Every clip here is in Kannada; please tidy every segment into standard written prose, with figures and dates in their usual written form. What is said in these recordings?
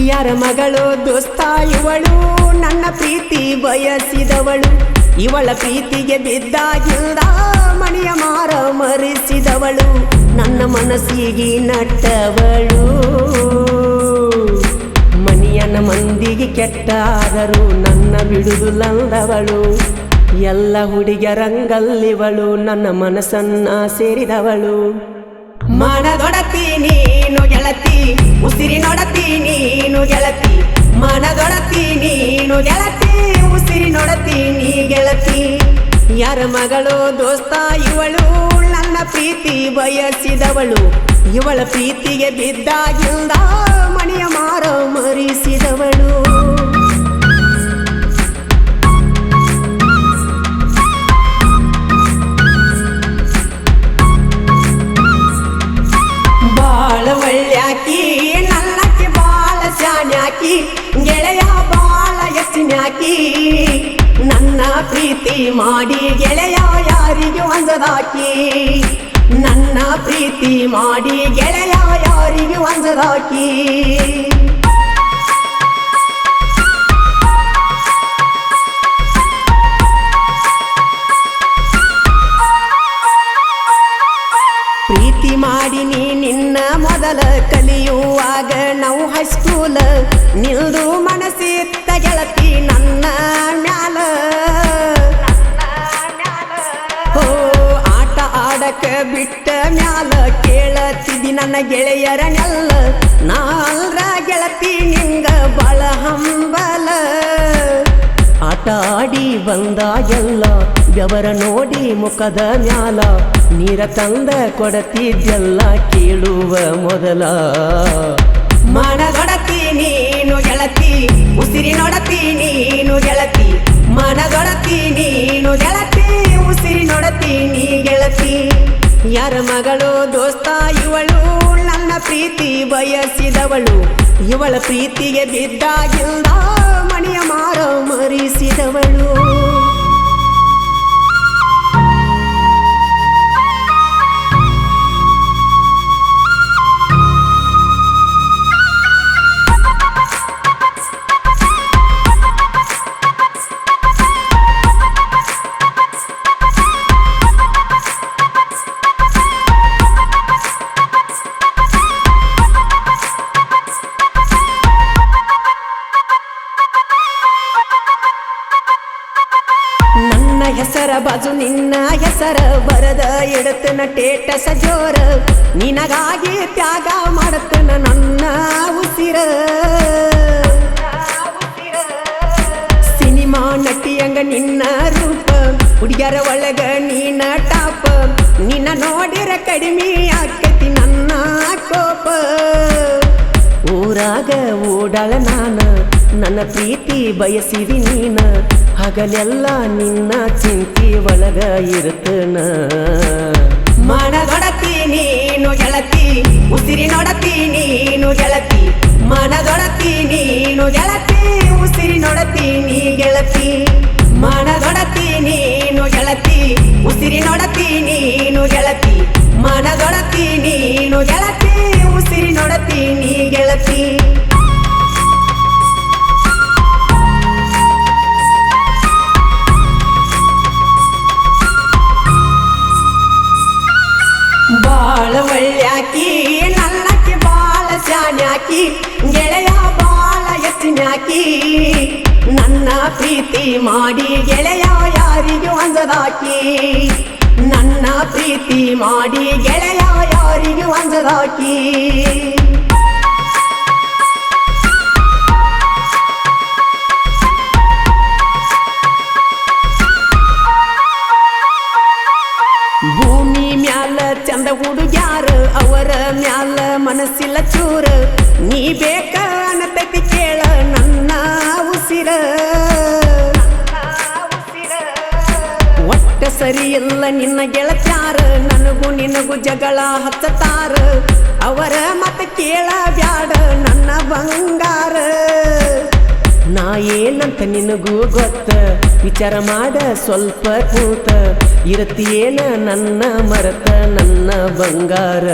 ಯಾರ ಮಗಳು ದೋಸ್ತ ಇವಳು ನನ್ನ ಪ್ರೀತಿ ಬಯಸಿದವಳು ಇವಳ ಪ್ರೀತಿಗೆ ಬಿದ್ದಾಗಿಲ್ಲ ಮಣಿಯ ಮಾರ ಮರೆಸಿದವಳು ನನ್ನ ಮನಸ್ಸಿಗೆ ನಟ್ಟವಳು ಮನಿಯನ ಮಂದಿಗೆ ಕೆಟ್ಟಾದರೂ ನನ್ನ ಬಿಡುವುದಿಲ್ಲಂದವಳು ಎಲ್ಲ ಹುಡುಗರಂಗಲ್ಲಿವಳು ನನ್ನ ಮನಸ್ಸನ್ನ ಸೇರಿದವಳು ಮನದೊಡತಿ ನೀನು ಗೆಳತಿ ಉಸಿರಿನೊಡತಿ ನೀನು ಗೆಳತಿ ಮನದೊಡತಿ ನೀನು ಗೆಳತಿ ಉಸಿರಿನೊಡತಿ ನೀ ಗೆಳತಿ ಯಾರ ಮಗಳು ದೋಸ್ತ ಇವಳು ನನ್ನ ಪ್ರೀತಿ ಬಯಸಿದವಳು ಇವಳ ಪ್ರೀತಿಗೆ ಬಿದ್ದಾಗಿಲ್ಲ ಮಣಿಯ ಮಾರ ಮರೆಸಿದವಳು ಬಾಳ ಒಳ್ಳ್ಯಾಕಿ ನಲ್ಲಕ್ಕೆ ಬಾಳ ಶಾನ್ಯಾಕಿ ಗೆಳೆಯ ಬಾಳ ಎತ್ತಿನ್ಯಾಕಿ ನನ್ನ ಪ್ರೀತಿ ಮಾಡಿ ಗೆಳೆಯ ಯಾರಿಗೂ ಅಂಜದಾಕಿ ನನ್ನ ಪ್ರೀತಿ ಮಾಡಿ ಗೆಳೆಯ ಯಾರಿಗೂ ಅಂಜದಾಕಿ ಪ್ರೀತಿ ಮಾಡಿ ನಿನ್ನ ಮೊದಲ ಕಲಿಯುವಾಗ ನಾವು ಹೈಸ್ಕೂಲ್ ನಿಲ್ದು ಮನಸ್ಸಿತ್ತ ಗೆಳತಿ ನನ್ನ ಮ್ಯಾಲ ಹೋ ಆಟ ಆಡಕ ಬಿಟ್ಟ ಮ್ಯಾಲ ಕೇಳತಿದ್ದಿ ನನ್ನ ಗೆಳೆಯರನೆಲ್ಲ ನಾಲ್ರ ಗೆಳತಿ ನಿಂಗ ಬಾಳ ಹಂಬಲ ಆಟ ಆಡಿ ಬಂದಾಗೆಲ್ಲ ಬೆವರ ನೋಡಿ ಮುಖದ ಮ್ಯಾಲ ನೀರ ತಂದ ಕೊಡತಿದ್ದೆಲ್ಲ ಕೇಳುವ ಮೊದಲ ಮನದೊಡತಿ ನೀನು ಗೆಳತಿ ಉಸಿರಿನೊಡತಿ ನೀನು ಗೆಳತಿ ಮನದೊಡತಿ ನೀನು ಗೆಳತಿ ಉಸಿರಿನೊಡತಿ ನೀ ಗೆಳತಿ ಯಾರ ಮಗಳು ದೋಸ್ತ ಇವಳು ನನ್ನ ಪ್ರೀತಿ ಬಯಸಿದವಳು ಇವಳ ಪ್ರೀತಿಗೆ ಬಿದ್ದಾಗಿಲ್ಲ ಮಣಿಯ ಮಾರ ಮರೆಸಿದವಳು ನನ್ನ ಹೆಸರ ಬಾಜು ನಿನ್ನ ಹೆಸರ ಬರದ ಇಡತನ ಟೇಟಸ ಜೋರ ನಿನಗಾಗಿ ತ್ಯಾಗ ಮಾಡತನ ನನ್ನ ಉಸಿರ ಸಿನಿಮಾ ನಟಿಯಂಗ ನಿನ್ನ ರೂಪ ಹುಡುಗ್ಯರ ಒಳಗ ನೀನ ಟಾಪ ನಿನ್ನ ನೋಡಿರ ಕಡಿಮೆ ಆಕತಿ ನನ್ನ ಕೋಪ ಊರಾಗ ಓಡಾಳ ನಾನ ನನ್ನ ಪ್ರೀತಿ ಬಯಸಿದಿ ನೀನ ಹಗಲೆಲ್ಲ ನಿನ್ನ ಚಿಂತಿ ಒಳಗ ಇರುತ್ತನ ಮನದೊಡತಿ ನೀನು ಗೆಳತಿ ಉಸಿರಿನೊಡತಿ ನೀನು ಗೆಳತಿ ಮನದೊಡತಿ ನೀನು ಗೆಳತಿ ಉಸಿರಿನೊಡತಿ ನೀ ಗೆಳತಿ ಮನದೊಡತಿ ನೀನು ಗೆಳತಿ ಉಸಿರಿನೊಡತಿ ನೀನು ಗೆಳತಿ ಮನದೊಡತಿ ನೀನು ಗೆಳತಿ ಉಸಿರಿನೊಡತಿ ನೀ ಗೆಳತಿ ಬಾಳ ಒಳ್ಳ್ಯಾಕಿ ನಲ್ಲಕ್ಕೆ ಬಾಳ ಶಾನ್ಯಾಕಿ ಗೆಳೆಯ ಬಾಳ ಎತ್ತಿನ್ಯಾಕಿ ನನ್ನ ಪ್ರೀತಿ ಮಾಡಿ ಗೆಳೆಯ ಯಾರಿಗೂ ಅಂಜದಾಕಿ ನನ್ನ ಪ್ರೀತಿ ಮಾಡಿ ಗೆಳೆಯ ಯಾರಿಗೂ ಅಂಜದಾಕಿ ಭೂಮಿ ಮ್ಯಾಲ ಚಂದ ಹುಡುಗ್ಯಾರ ಅವರ ಮ್ಯಾಲ ಮನಸ್ಸಿಲ್ಲ ಚೂರ ನೀ ಬೇಕ ಅನ್ನತೈತಿ ಕೇಳ ನನ್ನ ಉಸಿರ ಒಟ್ಟ ಸರಿ ಇಲ್ಲ ನಿನ್ನ ಗೆಳತ್ಯಾರ ನನಗೂ ನಿನಗೂ ಜಗಳ ಹಚ್ಚತಾರ ಅವರ ಮತ ಕೇಳ ಬ್ಯಾಡ ನನ್ನ ಬಂಗಾರ ನಾ ಏನಂತ ನಿನಗೂ ಗೊತ್ತ ವಿಚಾರ ಮಾಡ ಸ್ವಲ್ಪ ಕೂತ ಇರತಿಯೇನ ನನ್ನ ಮರತ ನನ್ನ ಬಂಗಾರ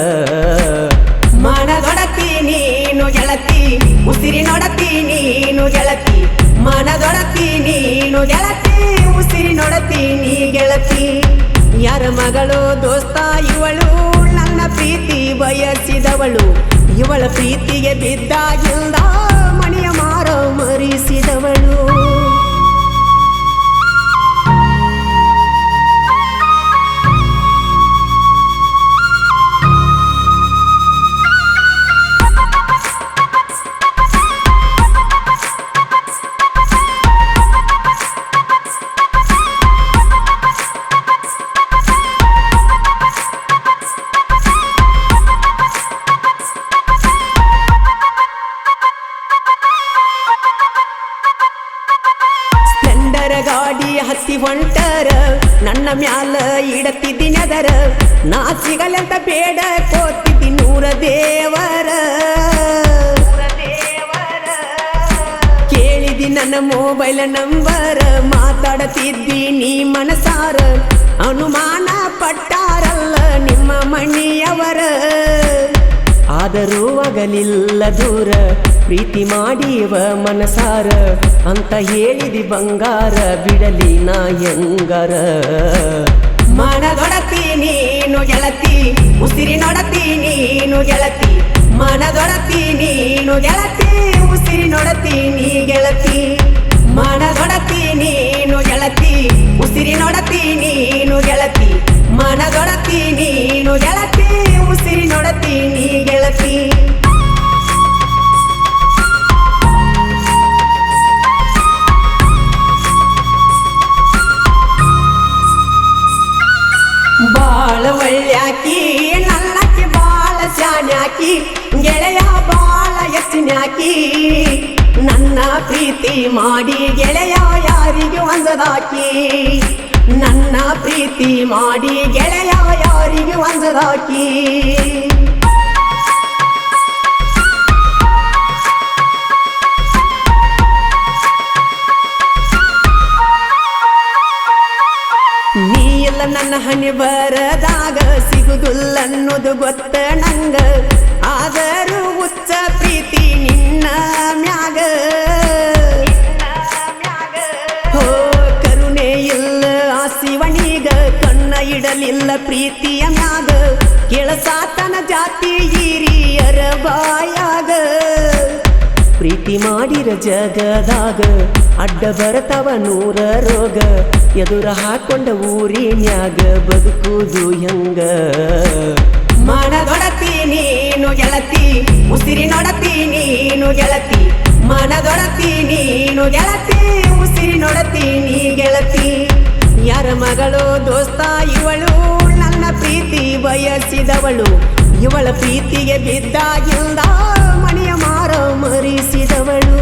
ಮನದೊಡತಿ ನೀನು ಗೆಳತಿ ಉಸಿರಿನೊಡತಿ ನೀನು ಗೆಳತಿ ಮನದೊಡತಿ ನೀನು ಗೆಳತಿ ಉಸಿರಿನೊಡತಿ ನೀ ಗೆಳತಿ ಯಾರ ಮಗಳು ದೋಸ್ತ ಇವಳು ನನ್ನ ಪ್ರೀತಿ ಬಯಸಿದವಳು ಇವಳ ಪ್ರೀತಿಗೆ ಬಿದ್ದಾಗಿಲ್ಲ ಮಣಿಯ ಮಾರ ಮರಿಸಿದವಳು ಗಾಡಿ ಹತ್ತಿ ಹೊಂಟರ ನನ್ನ ಮ್ಯಾಲ ಇಡತಿದ್ದೀನಿ ಅದರ ನಾ ಸಿಗಲೆಂತ ಬೇಡ ಕೋತಿದ್ದಿ ನೂರ ದೇವರ ಕೇಳಿದಿ ನನ್ನ ಮೊಬೈಲ್ ನಂಬರ್ ಮಾತಾಡತಿದ್ದಿ ನೀ ಮನಸಾರ ಅನುಮಾನ ಪಟ್ಟಾರಲ್ಲ ನಿಮ್ಮ ಮಣಿಯವರ ಆದರೂ ಆಗಲಿಲ್ಲ ದೂರ ಪ್ರೀತಿ ಮಾಡಿವ ಮನಸಾರ ಅಂತ ಹೇಳಿದಿ ಬಂಗಾರ ಬಿಡಲಿ ನಾ ಹೆಂಗಾರ ಮನದೊಡತಿ ನೀನು ಗೆಳತಿ ಉಸಿರಿನೊಡತಿ ನೀನು ಗೆಳತಿ ಮನದೊಡತಿ ನೀನು ಗೆಳತಿ ಉಸಿರಿನೊಡತಿ ನೀ ಗೆಳತಿ ಮನದೊಡತಿ ನೀನು ಗೆಳತಿ ಉಸಿರಿನೊಡತಿ ನೀನು ಗೆಳತಿ ಮನದೊಡತಿ ನೀನು ಗೆಳತಿ ಉಸಿರಿನೊಡತಿ ನೀ ಗೆಳತಿ ಬಾಳ ಒಳ್ಳ್ಯಾಕಿ ನಲ್ಲಕ್ಕಿ ಬಾಳ ಶಾನ್ಯಾಕಿ ಗೆಳೆಯ ಬಾಳ ಹೆಚ್ಚಿನ್ಯಾಕಿ ನನ್ನ ಪ್ರೀತಿ ಮಾಡಿ ಗೆಳೆಯ ಯಾರಿಗೂ ಅಂಜದಾಕಿ ನನ್ನ ಪ್ರೀತಿ ಮಾಡಿ ಗೆಳೆಯ ಯಾರಿಗೂ ಅಂಜದಾಕಿ ನೀ ಎಲ್ಲ ನನ್ನ ಹಣೆ ಬರದಾಗ ಸಿಗುದಿಲ್ಲ ಅನ್ನೋದು ಗೊತ್ತ ನಂಗ ಆದರೂ ಹುಚ್ಚ ಪ್ರೀತಿ ನಿನ್ನ ಮ್ಯಾಗ ಹೋ ಕರುಣೆ ಇಲ್ಲ ಆ ಶಿವನಿಗ ಕಣ್ಣ ಇಡಲಿಲ್ಲ ಪ್ರೀತಿಯ ಮ್ಯಾಗ ಕೆಳಸಾತನ ಜಾತಿ ಹಿರಿಯರ ಬಾಯಾಗ ಪ್ರೀತಿ ಮಾಡಿರ ಜಗದಾಗ ಅಡ್ಡ ಬರತವ ನೂರ ರೋಗ ಎದುರ ಹಾಕೊಂಡ ಊರಿನ್ಯಾಗ ಬದುಕುದು ಹೆಂಗ ಮನದೊಡತಿ ನೀನು ಗೆಳತಿ ಉಸಿರಿನೊಡತಿ ನೀನು ಗೆಳತಿ ಮನದೊಡತಿ ನೀನು ಗೆಳತಿ ಉಸಿರಿನೊಡತಿ ನೀ ಗೆಳತಿ ಯಾರ ಮಗಳು ದೋಸ್ತ ಇವಳು ನನ್ನ ಪ್ರೀತಿ ಬಯಸಿದವಳು ಇವಳ ಪ್ರೀತಿಗೆ ಬಿದ್ದಾಗಿಲ್ಲ ಮಣಿಯ ಮಾರ ಮರಿಸಿದವಳು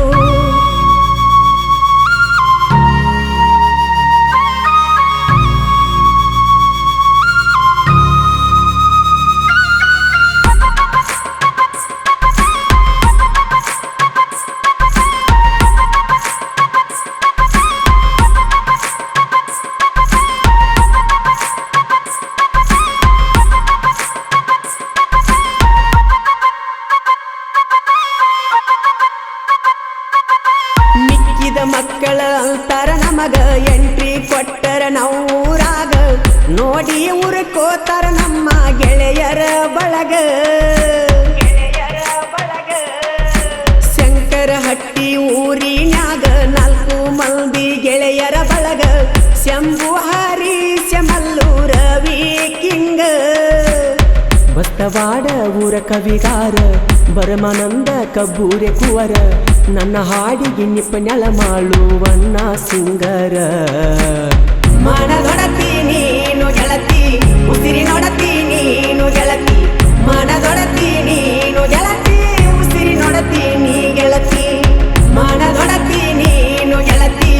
ಮಕ್ಕಳ ಅಂತಾರ ನಮಗ ಎಂಟ್ರಿ ಕೊಟ್ಟರ ನಾವೂರಾಗ ನೋಡಿ ಊರಕೋತಾರ ನಮ್ಮ ಗೆಳೆಯರ ಬಳಗ ಶಂಕರಹಟ್ಟಿ ಊರಿನ್ಯಾಗ 4 ಮಂದಿ ಗೆಳೆಯರ ಬಳಗ ಶಂಭು ಹರೀಶ ಮಲ್ಲೂರ ವಿಕಿಂಗ ಬಸ್ತವಾಡ ಊರ ಕವಿಗಾರ ಬರಮಾನಂದ ಕಬ್ಬೂರೆ ಕುವರ ನನ್ನ ಹಾಡಿಗೆ ನಿಪುಣಳ ಮಾಡುವನ್ನ ಸಿಂಗರ ಮನದೊಡತಿ ನೀನು ಗೆಳತಿ ಉಸಿರಿನೊಡತಿ ನೀನು ಗೆಳತಿ ಮನದೊಡತಿ ನೀನು ಗೆಳತಿ ಉಸಿರಿನೊಡತಿ ನೀ ಗೆಳತಿ ಮನದೊಡತಿ ನೀನು ಗೆಳತಿ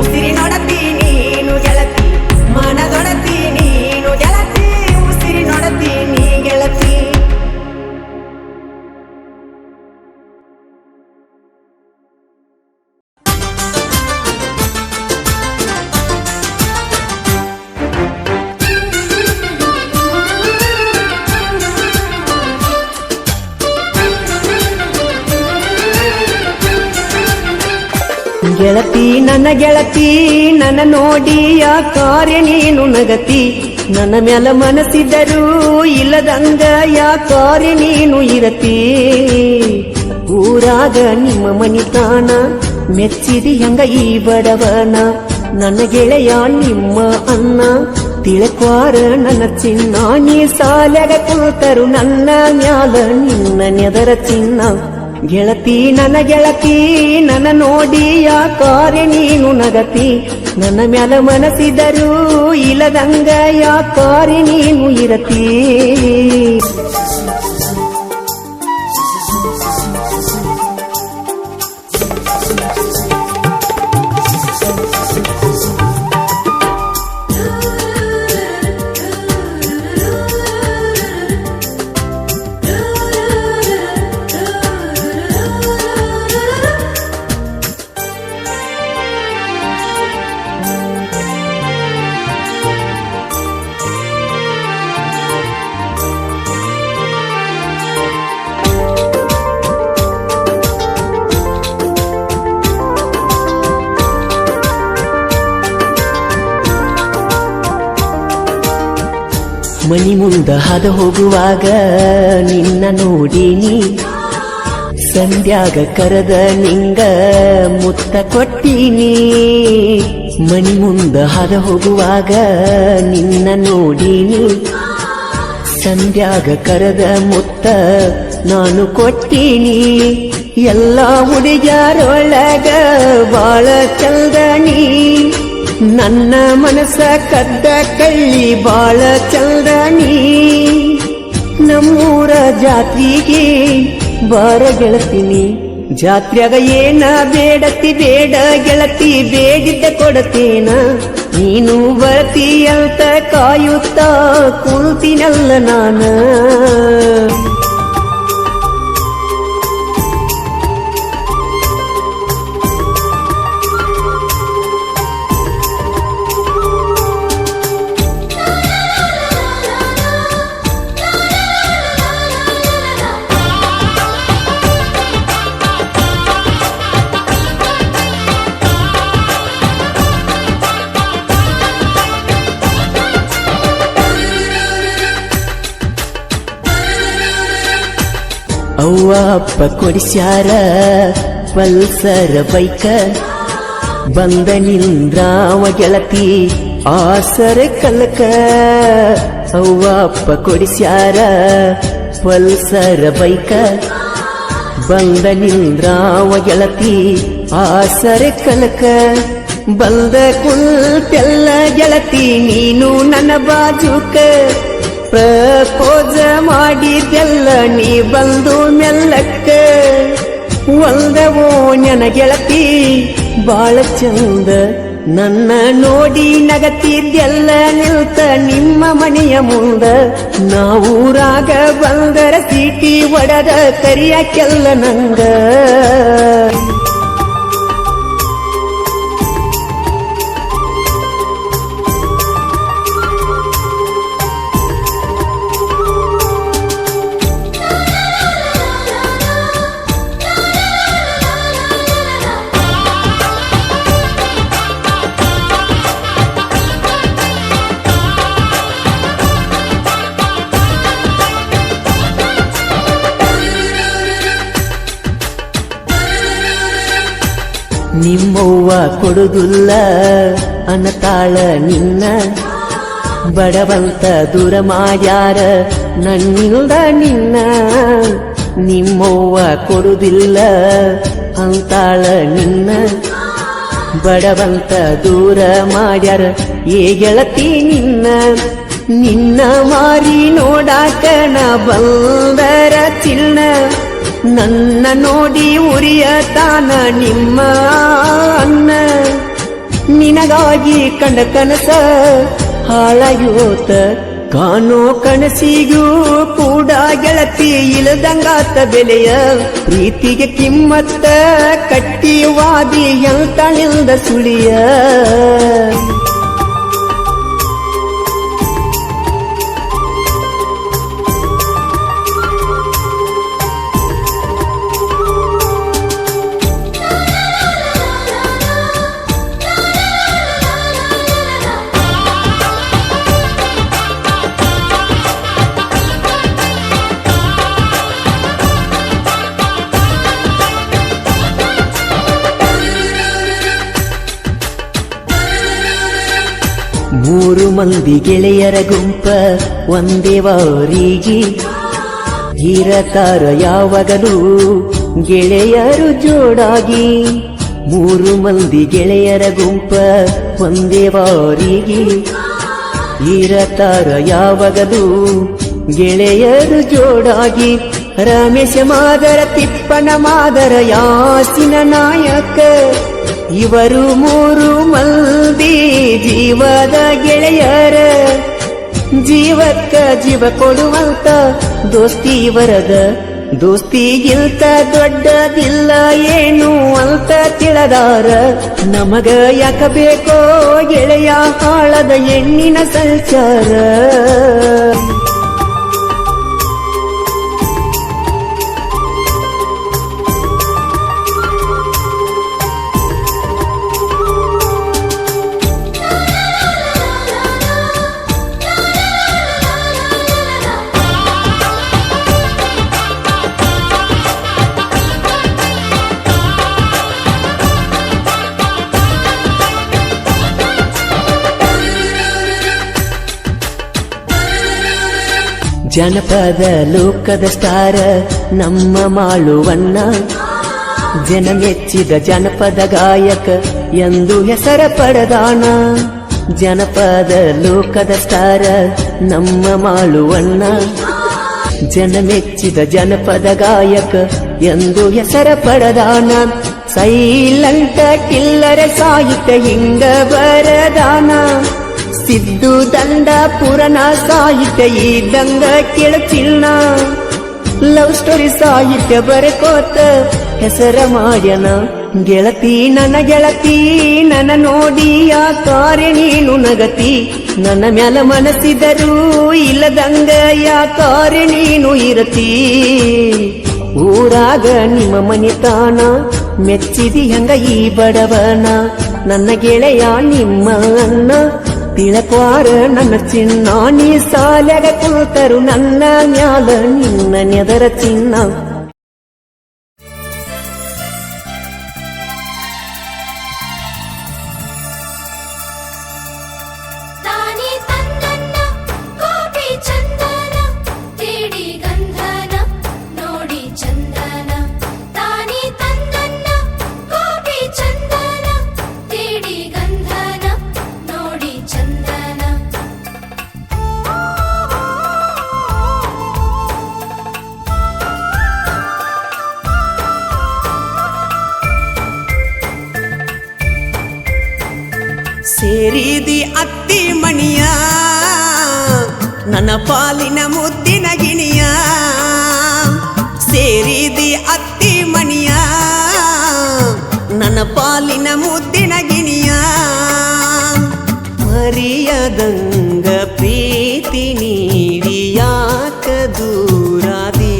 ಉಸಿರಿನೊಡತಿ ನೀನು ಗೆಳತಿ ಮನದೊಡತಿ ನೀನು ಗೆಳತಿ ಉಸಿರಿನೊಡತಿ ನೀ ಗೆಳತಿ ಗೆಳತಿ ನನ್ನ ಗೆಳತಿ ನನ್ನ ನೋಡಿ ಯಾಕಾರೆ ನೀನು ನಗತಿ ನನ್ನ ಮ್ಯಾಲ ಮನಸ್ಸಿದ್ದರೂ ಇಲ್ಲದಂಗ ಯಾಕಾರೆ ನೀನು ಇರತಿ ಊರಾಗ ನಿಮ್ಮ ಮನಿತಾನ ಮೆಚ್ಚಿದಿ ಹಂಗ ಈ ಬಡವನ ನನ್ನ ಗೆಳೆಯ ನಿಮ್ಮ ಅನ್ನ ತಿಳಕ್ವಾರ ನನ್ನ ಚಿನ್ನ ನೀ ಸಾಲ್ಯಾಗ ಕುಳಿತರು ನನ್ನ ಮ್ಯಾಲ ನಿನ್ನ ನೆದರ ಚಿನ್ನ ಗೆಳತಿ ನನ್ನ ನೋಡಿ ಯಾಕಾರೆ ನೀನು ನಗತಿ ನನ್ನ ಮ್ಯಾಲ ಮನಸ್ಸಿದರೂ ಇಲ್ಲದಂಗ ಯಾಕಾರೆ ನೀನು ಇರತಿ ಮನಿ ಮುಂದ ಹಾದ ಹೋಗುವಾಗ ನಿನ್ನ ನೋಡಿನಿ ಸಂಧ್ಯಾಗ ಕರೆದ ನಿಂಗ ಮುತ್ತ ಕೊಟ್ಟಿನಿ ಮನಿ ಮುಂದ ಹಾದ ಹೋಗುವಾಗ ನಿನ್ನ ನೋಡಿನಿ ಸಂಧ್ಯಾಗ ಕರೆದ ಮುತ್ತ ನಾನು ಕೊಟ್ಟಿನಿ ಎಲ್ಲ ಹುಡುಗ್ಯಾರೊಳಗ ಬಾಳ ಚಲ್ದಣಿ ನನ್ನ ಮನಸ್ಸ ಕದ್ದ ಕಳ್ಳಿ ಬಾಳ ಚಲ್ದಣಿ ನಮ್ಮೂರ ಜಾತ್ರೆಗೆ ಬಾರ ಗೆಳತಿನಿ ಜಾತ್ರೆಗ ಏನ ಬೇಡತಿ ಬೇಡ ಗೆಳತಿ ಬೇಡಿದ್ದ ಕೊಡತೇನ ನೀನು ಬರ್ತಿ ಅಂತ ಕಾಯುತ್ತ ಕುಂತಿನಲ್ಲ ನಾನ ಅವ್ವ ಅಪ್ಪ ಕೊಡಿಸ್ಯಾರ ಪಲ್ಸರ ಬೈಕ ಬಂದ ನಿಂದ್ರಾವ ಗೆಳತಿ ಆಸರ ಕಲಕ ಅವ್ವ ಅಪ್ಪ ಕೊಡಿಸ್ಯಾರ ಪಲ್ಸರ ಬೈಕ ಬಂದ ನಿಂದ್ರಾವ ಗೆಳತಿ ಆಸರ ಕಲಕ ಬಂದ ಕುಲ್ತೆಲ್ಲ ಗೆಳತಿ ನೀನು ನನ್ನ ಬಾಜುಕ ಪ್ರಪೋಜ ಮಾಡಿದೆಲ್ಲ ನೀ ಬಂದು ಮೆಲ್ಲಕ್ಕ ಒಂದವೋ ನನ್ನ ಗೆಳತಿ ಬಾಳ ಚಂದ ನನ್ನ ನೋಡಿ ನಗತಿದ್ದೆಲ್ಲ ನಿಲ್ತ ನಿಮ್ಮ ಮನೆಯ ಮುಂದ ನಾವೂರಾಗ ಬಂದರ ಸೀಟಿ ಒಡದ ಕರಿಯಾಕೆಲ್ಲ ನಂಗ ನಿಮ್ಮವ್ವ ಕೊಡುದಿಲ್ಲ ಅನ್ನತಾಳ ನಿನ್ನ ಬಡವಂತ ದೂರ ಮಾಡ್ಯಾರ ನನ್ನಿಲ್ದ ನಿನ್ನ ನಿಮ್ಮವ್ವ ಕೊಡುದಿಲ್ಲ ಅಂತಾಳ ನಿನ್ನ ಬಡವಂತ ದೂರ ಮಾಡ್ಯಾರ ಏ ಗೆಳತಿ ನಿನ್ನ ನಿನ್ನ ಮಾರಿ ನೋಡಾಕ ನಾ ಬಂದರ ಚಿನ್ನ ನನ್ನ ನೋಡಿ ಉರಿಯತಾನ ನಿಮ್ಮ ಅನ್ನ ನಿನಗಾಗಿ ಕಂಡ ಕನಸ ಹಾಳಾಗೋತ ಕಾಣೋ ಕನಸಿಗೂ ಕೂಡ ಗೆಳತಿ ಇಲ್ಲದಂಗಾತ ಬೆಲೆಯ ಪ್ರೀತಿಗೆ ಕಿಮ್ಮತ್ತ ಕಟ್ಟಿವಾದಿ ಎಂತಳಿಲ್ದ ಸುಳಿಯ ಮೂರು ಮಂದಿ ಗೆಳೆಯರ ಗುಂಪ ಒಂದೇ ವಾರಿಗೆ ಇರತಾರ ಯಾವಾಗಲೂ ಗೆಳೆಯರು ಜೋಡಾಗಿ. ಮೂರು ಮಂದಿ ಗೆಳೆಯರ ಗುಂಪ ಒಂದೇ ವಾರಿಗೆ ಇರತಾರ ಯಾವಾಗಲೂ ಗೆಳೆಯರು ಜೋಡಾಗಿ. ರಮೇಶ ಮಾದರ, ತಿಪ್ಪನ ಮಾದರ, ಯಾಸಿನ ನಾಯಕ ಇವರು ಮೂರು ಮಂದಿ ಜೀವದ ಗೆಳೆಯರ. ಜೀವಕ್ಕ ಜೀವ ಕೊಡುವಂತ ದೋಸ್ತಿ ಇವರದ. ದೋಸ್ತಿಗಿಂತ ದೊಡ್ಡದಿಲ್ಲ ಏನು ಅಂತ ತಿಳಿದಾರ. ನಮಗ ಯಾಕ ಬೇಕೋ ಗೆಳೆಯ ಹಾಳದ ಹೆಣ್ಣಿನ ಸಂಚಾರ. ಜನಪದ ಲೋಕದ ಸ್ಟಾರ ನಮ್ಮ ಮಾಳುವಣ್ಣ. ಜನ ಮೆಚ್ಚಿದ ಜನಪದ ಗಾಯಕ ಎಂದು ಹೆಸರ ಪಡೆದಾಣ. ಜನಪದ ಲೋಕದ ಸ್ಟಾರ ನಮ್ಮ ಮಾಳುವಣ್ಣ. ಜನ ಮೆಚ್ಚಿದ ಜನಪದ ಗಾಯಕ ಎಂದು ಹೆಸರ ಪಡೆದಾನ. ಸೈಲೆಂಟ ಕಿಲ್ಲರ ಸಾಹಿತ್ಯ ಹಿಂಗ ಬರದಾನ. ಸಿದ್ದು ದಂಡ ಪುರಾಣ ಸಾಹಿತ್ಯ ಇದ್ದಂಗ ಕೇಳುತ್ತಿಲ್ಲ. ಲವ್ ಸ್ಟೋರಿ ಸಾಹಿತ್ಯ ಬರಕೋತ ಹೆಸರ ಮಾಡ್ಯನ. ಗೆಳತಿ ನನ್ನ ಗೆಳತಿ ನನ್ನ ನೋಡಿ ಯಾಕಾರೆ ನೀನು ನಗತಿ. ನನ್ನ ಮ್ಯಾಲ ಮನಸ್ಸಿದರೂ ಇಲ್ಲದಂಗ ಯಾಕಾರೆ ನೀನು ಇರತಿ. ಊರಾಗ ನಿಮ್ಮ ಮನಿತಾನ ಮೆಚ್ಚಿದಿ ಹಂಗ ಈ ಬಡವನ. ನನ್ನ ಗೆಳೆಯ ನಿಮ್ಮ ಅಣ್ಣ ತಿಳಕ್ವಾರ ನನ್ನ ಚಿನ್ನ. ನೀ ಸಾಲ್ಯಾಗ ಕುಳಿತರು ನನ್ನ ಮ್ಯಾಲ ನಿನ್ನ ನೆದರ ಚಿನ್ನ. ಸೇರಿದಿ ಅತ್ತಿ ಮಣಿಯ ನನ್ನ ಪಾಲಿನ ಮುದ್ದಿನ ಗಿಣಿಯ. ಸೇರಿದಿ ಅತ್ತಿ ಮಣಿಯ ನನ್ನ ಪಾಲಿನ ಮುದ್ದಿನ ಗಿಣಿಯ. ಮರಿಯದಂಗ ಪ್ರೀತಿ ನೀಡಿ ಯಾಕ ದೂರಾದಿ.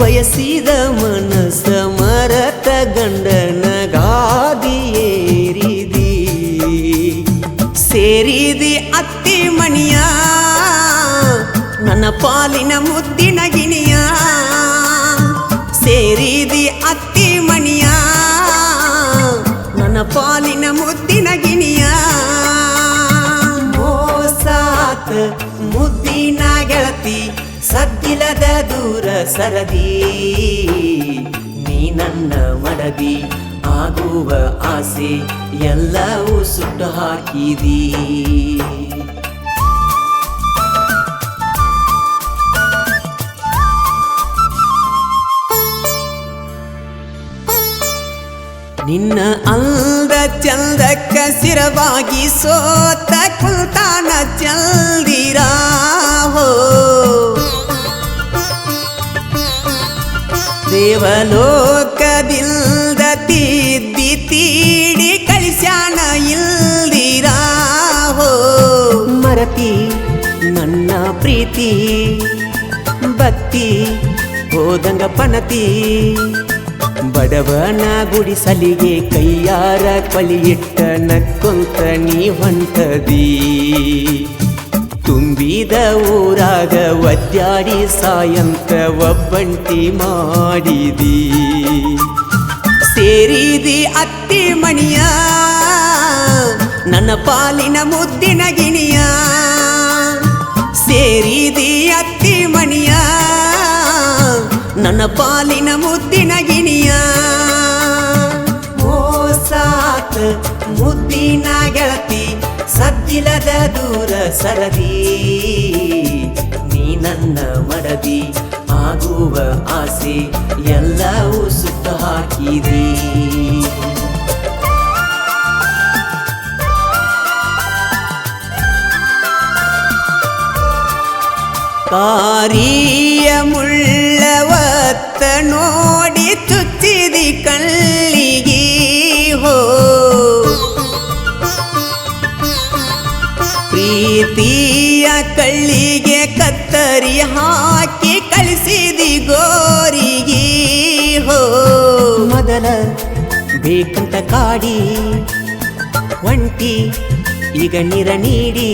ಬಯಸಿದ ಮನಸ್ಸ ಮರತ ಗಂಡನ ಗಾದಿಯೇರಿದಿ. ಸೇರಿದಿ ಅತ್ತಿ ಮಣಿಯ ನನ್ನ ಪಾಲಿನ ಮುದ್ದಿನ ಗಿಣಿಯ. ಸೇರಿದಿ ಅತ್ತಿ ಮಣಿಯ ನನ್ನ ಪಾಲಿನ ಮುದ್ದಿನ ಗಿಣಿಯ. ಮೋಸಾತ ಮುದ್ದಿನ ಗೆಳತಿ ಸದ್ದಿಲ್ಲದ ದೂರ ಸರದಿ. ನೀ ನನ್ನ ಮಡದಿ ಆಗುವ ಆಸೆ ಎಲ್ಲವೂ ಸುಟ್ಟು ಹಾಕಿದಿ. ನಿನ್ನ ಅಂದ ಚಂದಕ್ಕ ಸಿರವಾಗಿ ಸೋತ ಕುಲ್ತಾನ ಚಲ್ದಿರಾಹೋ. ದೇವಲೋಕದಿಂದ ತಿದ್ದಿ ತೀಡಿ ಕಳಿಸ್ಯಾನ ಇಲ್ದಿರಾಹೋ. ಮರತಿ ನನ್ನ ಪ್ರೀತಿ ಭಕ್ತಿ ಹೋದಂಗ ಪನತಿ. ಬಡವನ ಗುಡಿಸಲಿಗೆ ಕೈಯಾರ ಕಲಿಯಿಟ್ಟ ನಕ್ಕೊಂತ ನೀ ಹೊಂಟದಿ. ತುಂಬಿದ ಊರಾಗ ಒದ್ದಾಡಿ ಸಾಯಂತ ಒಬ್ಬಂಟಿ ಮಾಡಿದಿ. ಸೇರಿದಿ ಅತ್ತಿ ಮಣಿಯ ನನ್ನ ಪಾಲಿನ ಮುದ್ದಿನ ಗಿಣಿಯ ಸೇರಿದಿ ಅತ್ತಿ ಮಣಿಯ ನನ್ನ ಪಾಲಿನ ಮುದ್ದಿನ ಗಿಣಿಯ ಮೋಸಾತ ಮುದ್ದಿನ ಗೆಳತಿ ಸದ್ದಿಲ್ಲದ ದೂರ ಸರದಿ ನೀ ನನ್ನ ಮಡದಿ ಆಗುವ ಆಸೆ ಎಲ್ಲವೂ ಸುತ್ತ ಹಾಕಿದಿ ಕಾರಿಯ ಮುಳ್ಳವತ್ತ ನೋಡಿ ಚುಚ್ಚಿದಿ ಕಳ್ಳಿಗಿ ಹೋ ಪ್ರೀತಿಯ ಕಳ್ಳಿಗೆ ಕತ್ತರಿ ಹಾಕಿ ಕಳಿಸಿದಿ ಗೋರಿಗೆ ಹೋ ಮೊದಲ ಬೇಕಂತ ಕಾಡಿ ಒಂಟಿ ಈಗ ನೀರ ನೀಡಿ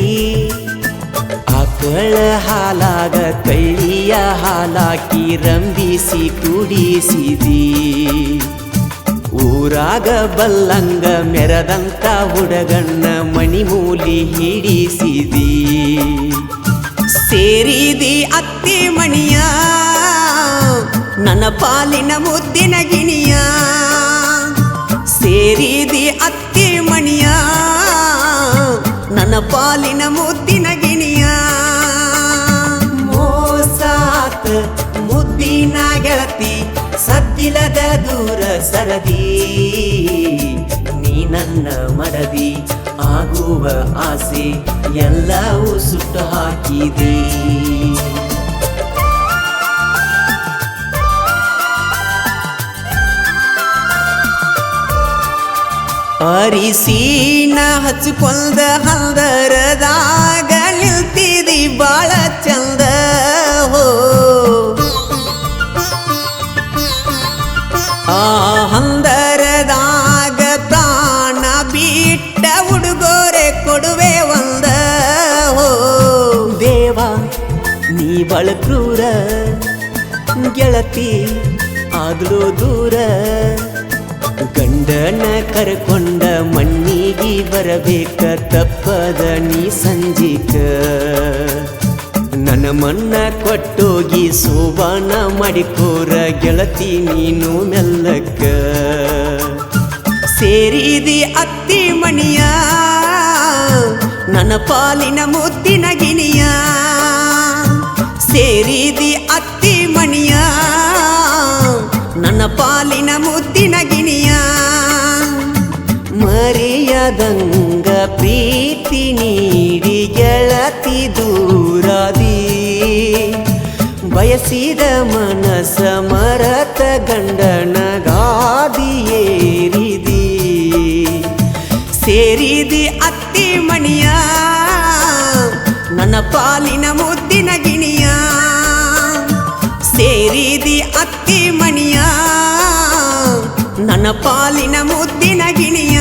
ಆಕಳ ಹಾಲಾಗ ಕಳ್ಳಿಯ ಹಾಲಾಕಿ ರಂಬಿಸಿ ಕುಡಿಸಿದಿ ಊರಾಗ ಬಲ್ಲಂಗ ಮೆರದಂತ ಹುಡುಗಣ್ಣ ಮಣಿಮೂಲಿ ಹಿಡಿಸಿದಿ ಸೇರಿದಿ ಅತ್ತಿ ಮಣಿಯ ನನ್ನ ಪಾಲಿನ ಮುದ್ದಿನ ಗಿಣಿಯ ಸೇರಿದಿ ಅತ್ತಿ ಮಣಿಯ ನನ್ನ ಪಾಲಿನ ಮುದ್ದಿನ ಗಿಣಿಯ ಮೋಸಾತ ಮುದ್ದಿನ ಗೆಳತಿ ಸದ್ದಿಲ್ಲದ ದೂರ ಸರದಿ ನೀ ನನ್ನ ಮಡದಿ ಆಗುವ ಆಸೆ ಎಲ್ಲವೂ ಸುಟ್ಟು ಹಾಕಿದಿ ಅರಿಸಿನ ಹಚ್ಕೊಂಡ ಹಂದರದಾಗ ನಿಲ್ತಿದಿ ಬಾಳ ಚಂದ ಹೋ ಆ ಹಂದರದಾಗ ಪ್ರಾಣ ಬಿಟ್ಟ ಉಡುಗೊರೆ ಕೊಡುವೆ ಒಂದ ಹೋ ದೇವ ನೀ ಬಳ ಕ್ರೂರ ಗೆಳತಿ ಆಗ್ಲೂ ದೂರ ಗಂಡನ ಕರ್ಕೊಂಡ ಮಣ್ಣಿಗೆ ಬರಬೇಕ ತಪ್ಪದ ನೀ ಸಂಜಿಕ ನನ್ನ ಮಣ್ಣ ಕೊಟ್ಟೋಗಿ ಸೋಬಾನ ಮಾಡಿಕೋರ ಗೆಳತಿ ನೀನು ಮೆಲ್ಲಕ್ಕ ಸೇರಿದಿ ಅತ್ತಿ ಮಣಿಯ ನನ್ನ ಪಾಲಿನ ಮುದ್ದಿನ ಗಿಣಿಯ ಸೇರಿದಿ ಅತ್ತಿ ಮಣಿಯ ನನ್ನ ಪಾಲಿನ ಮುದ್ದಿನ ಗಿಣಿಯ ಮರೆಯದಂಗ ಪ್ರೀತಿ ನೀಡಿ ಗೆಳತಿ ದೂರಾದಿ ಬಯಸಿದ ಮನಸ ಮರತ ಗಂಡನ ಗಾದಿ ಏರಿದಿ ಸೇರಿದಿ ಅತ್ತಿ ಮಣಿಯ ನನ್ನ ಪಾಲಿನ ಮುದ್ದಿನ ಗಿಣಿಯ ಸೇರಿದಿ ಅತ್ತಿ ಮಣಿಯ ನನ್ನ ಪಾಲಿನ ಮುದ್ದಿನ ಗಿಣಿಯ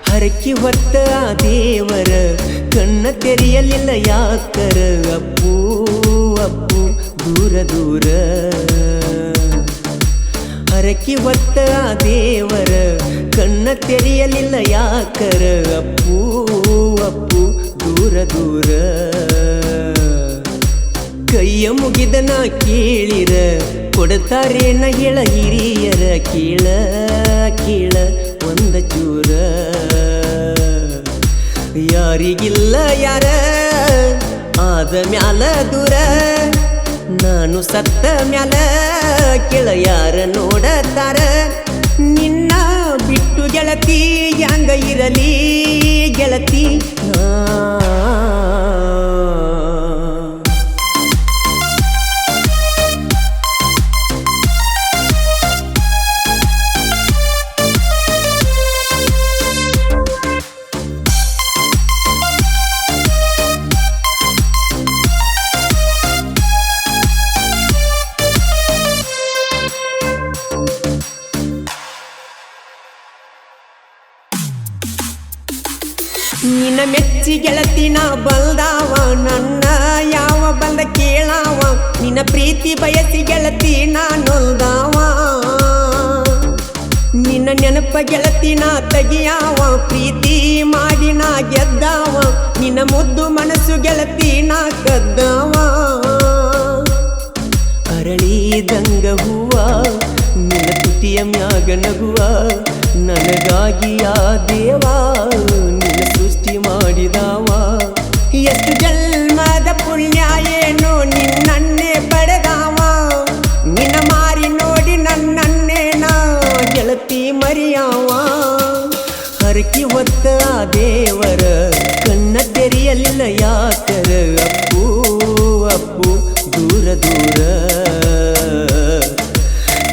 ಹರಕಿ ಹೊತ್ತ ಆ ದೇವರ ಕಣ್ಣ ತೆರೆಯಲಿಲ್ಲ ಯಾಕರ ಅಪ್ಪು ಅಪ್ಪು ದೂರ ದೂರ ಹರಕಿ ಹೊತ್ತ ಆ ದೇವರ ಕಣ್ಣ ತೆರೆಯಲಿಲ್ಲ ಯಾಕರ ಅಪ್ಪು ಅಪ್ಪು ದೂರ ದೂರ ಕೈಯ ಮುಗಿದನ ಕೇಳಿರ ಕೊಡ್ತಾರೇನ ಹೇಳ ಹಿರಿಯರ ಕೀಳ ಕೀಳ ಒಂದ ಚೂರ ಯಾರಿಗಿಲ್ಲ ಯಾರ ಆದ ಮ್ಯಾಲ ದೂರ ನಾನು ಸತ್ತ ಮ್ಯಾಲ ಕೆಳ ಯಾರ ನೋಡತಾರ ನಿನ್ನ ಬಿಟ್ಟು ಗೆಳತಿ ಹ್ಯಾಂಗ ಇರಲಿ ಗೆಳತಿ ಮೆಚ್ಚಿ ಗೆಳತಿನ ಬಲ್ದಾವ ನನ್ನ ಯಾವ ಬಂದ ಕೇಳಾವ ನಿನ್ನ ಪ್ರೀತಿ ಬಯಸಿ ಗೆಳತಿ ನೊಲ್ದಾವ ನಿನ್ನ ನೆನಪ ಗೆಳತಿನ ತೆಗಿಯಾವ ಪ್ರೀತಿ ಮಾಡಿ ನಾ ಗೆದ್ದಾವ ನಿನ್ನ ಮುದ್ದು ಮನಸ್ಸು ಗೆಳತಿ ನಾ ಕದ್ದಾವ ಅರಳಿದಂಗ ಹೂವ ನಿನ್ನ ತುಟಿಯ ಮ್ಯಾಗ ನಗುವ ನನಗಾಗಿ ಆ ದೇವ ನಿನ್ನ ಸೃಷ್ಟಿ ಮಾಡಿದವ ಎಷ್ಟು ಜನ್ಮದ ಪುಣ್ಯ ಏನು ನಿನ್ನನ್ನೇ ಪಡೆದಾವ ನಿನ್ನ ಮಾರಿ ನೋಡಿ ನನ್ನನ್ನೇ ನಾ ಗೆಳತಿ ಮರಿಯಾವ ಹರಕಿ ಹೊತ್ತ ಆ ದೇವರ ಕಣ್ಣ ತೆರೆಯಲಿಲ್ಲ ಯಾಕರ ಅಪ್ಪು ಅಪ್ಪು ದೂರ ದೂರ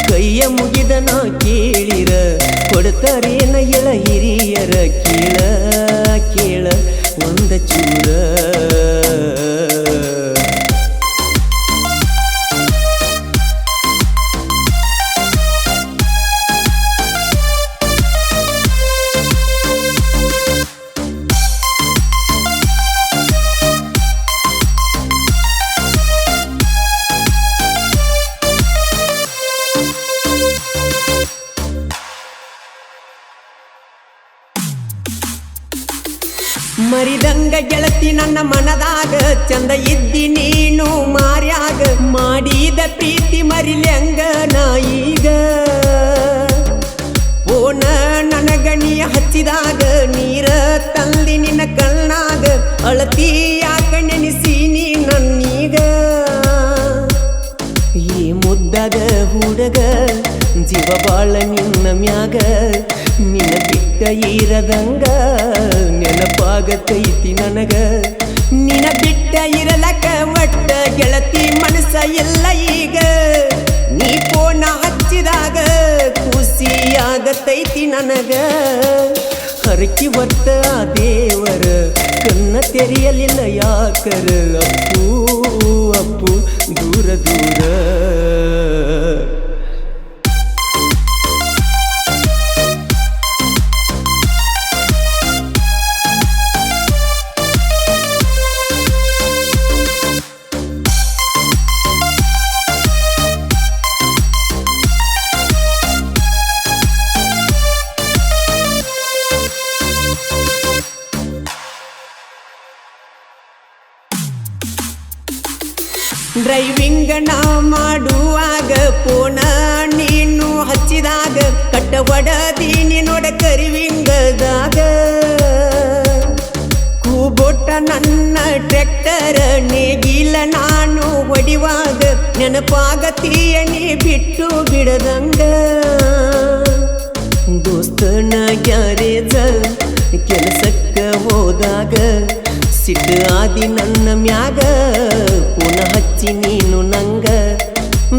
ಕೈಯ ಮುಗಿದ ನಾ ಕೇಳಿರ ಕೊಡ್ತಾರೇನ ಎಳ ಹಿರಿಯರ ಕೇಳ ಕೇಳ ಒಂದ ಚೂರ ಮರಿದಂಗ ಗೆಳತಿ ನನ್ನ ಮನದಾಗ ಚಂದ ಇದ್ದಿ ನೀನು ಮಾರ್ಯಾಗ ಮಾಡಿದ ಪ್ರೀತಿ ಮರಿಲ್ಯಂಗ ನಾ ಈಗ ಓನ ನನಗಣಿಯ ಹಚ್ಚಿದಾಗ ನೀರ ತಂದಿ ನಿನ್ನ ಕಣ್ಣಾಗ ಅಳತಿ ಯಾಕ ನೆನೆಸೀನಿ ನನ್ನೀಗ ಈ ಮುದ್ದದ ಹುಡುಗ ಜೀವ ಬಾಳ ನಿನ್ನ ಮ್ಯಾಗ ನಿನ್ನ ಬಿಟ್ಟ ಇರದಂಗ ನೆನಪಾಗತೈತಿ ನನಗ ನಿನ್ನ ಬಿಟ್ಟ ಇರಲಕ ಒಟ್ಟ ಗೆಳತಿ ಮನಸ್ಸ ಇಲ್ಲ ಈಗ ನೀ ಫೋನ ಹಚ್ಚಿದಾಗ ಖುಷಿಯಾಗತೈತಿ ನನಗ ಹರಕಿ ಹೊತ್ತ ಆ ದೇವರ ಕಣ್ಣ ತೆರೆಯಲಿಲ್ಲ ಯಾಕರ ಅಪ್ಪು ಅಪ್ಪು ದೂರ ದೂರ ಡ್ರೈವಿಂಗ್ ನಾ ಮಾಡುವಾಗ ಫೋನ ನೀನು ಹಚ್ಚಿದಾಗ ಕಟ್ಟ ಹೊಡದೀನಿ ನೋಡ ಕರಿವಿಂಗದಾಗ ಕೂಬೋಟ ನನ್ನ ಟ್ರ್ಯಾಕ್ಟರ್ ನೇಗಿಲ ನಾನು ಹೊಡಿವಾಗ ನೆನಪಾಗತೀಯ ನೀ ಬಿಟ್ಟು ಬಿಡದಂಗ ದೋಸ್ತನ ಗ್ಯಾರೇಜ ಕೆಲಸಕ್ಕ ಹೋದಾಗ ಸಿಟ್ಟು ಆದಿ ನನ್ನ ಮ್ಯಾಗ ಪುನಃ ಹಚ್ಚಿ ನೀನು ನಂಗ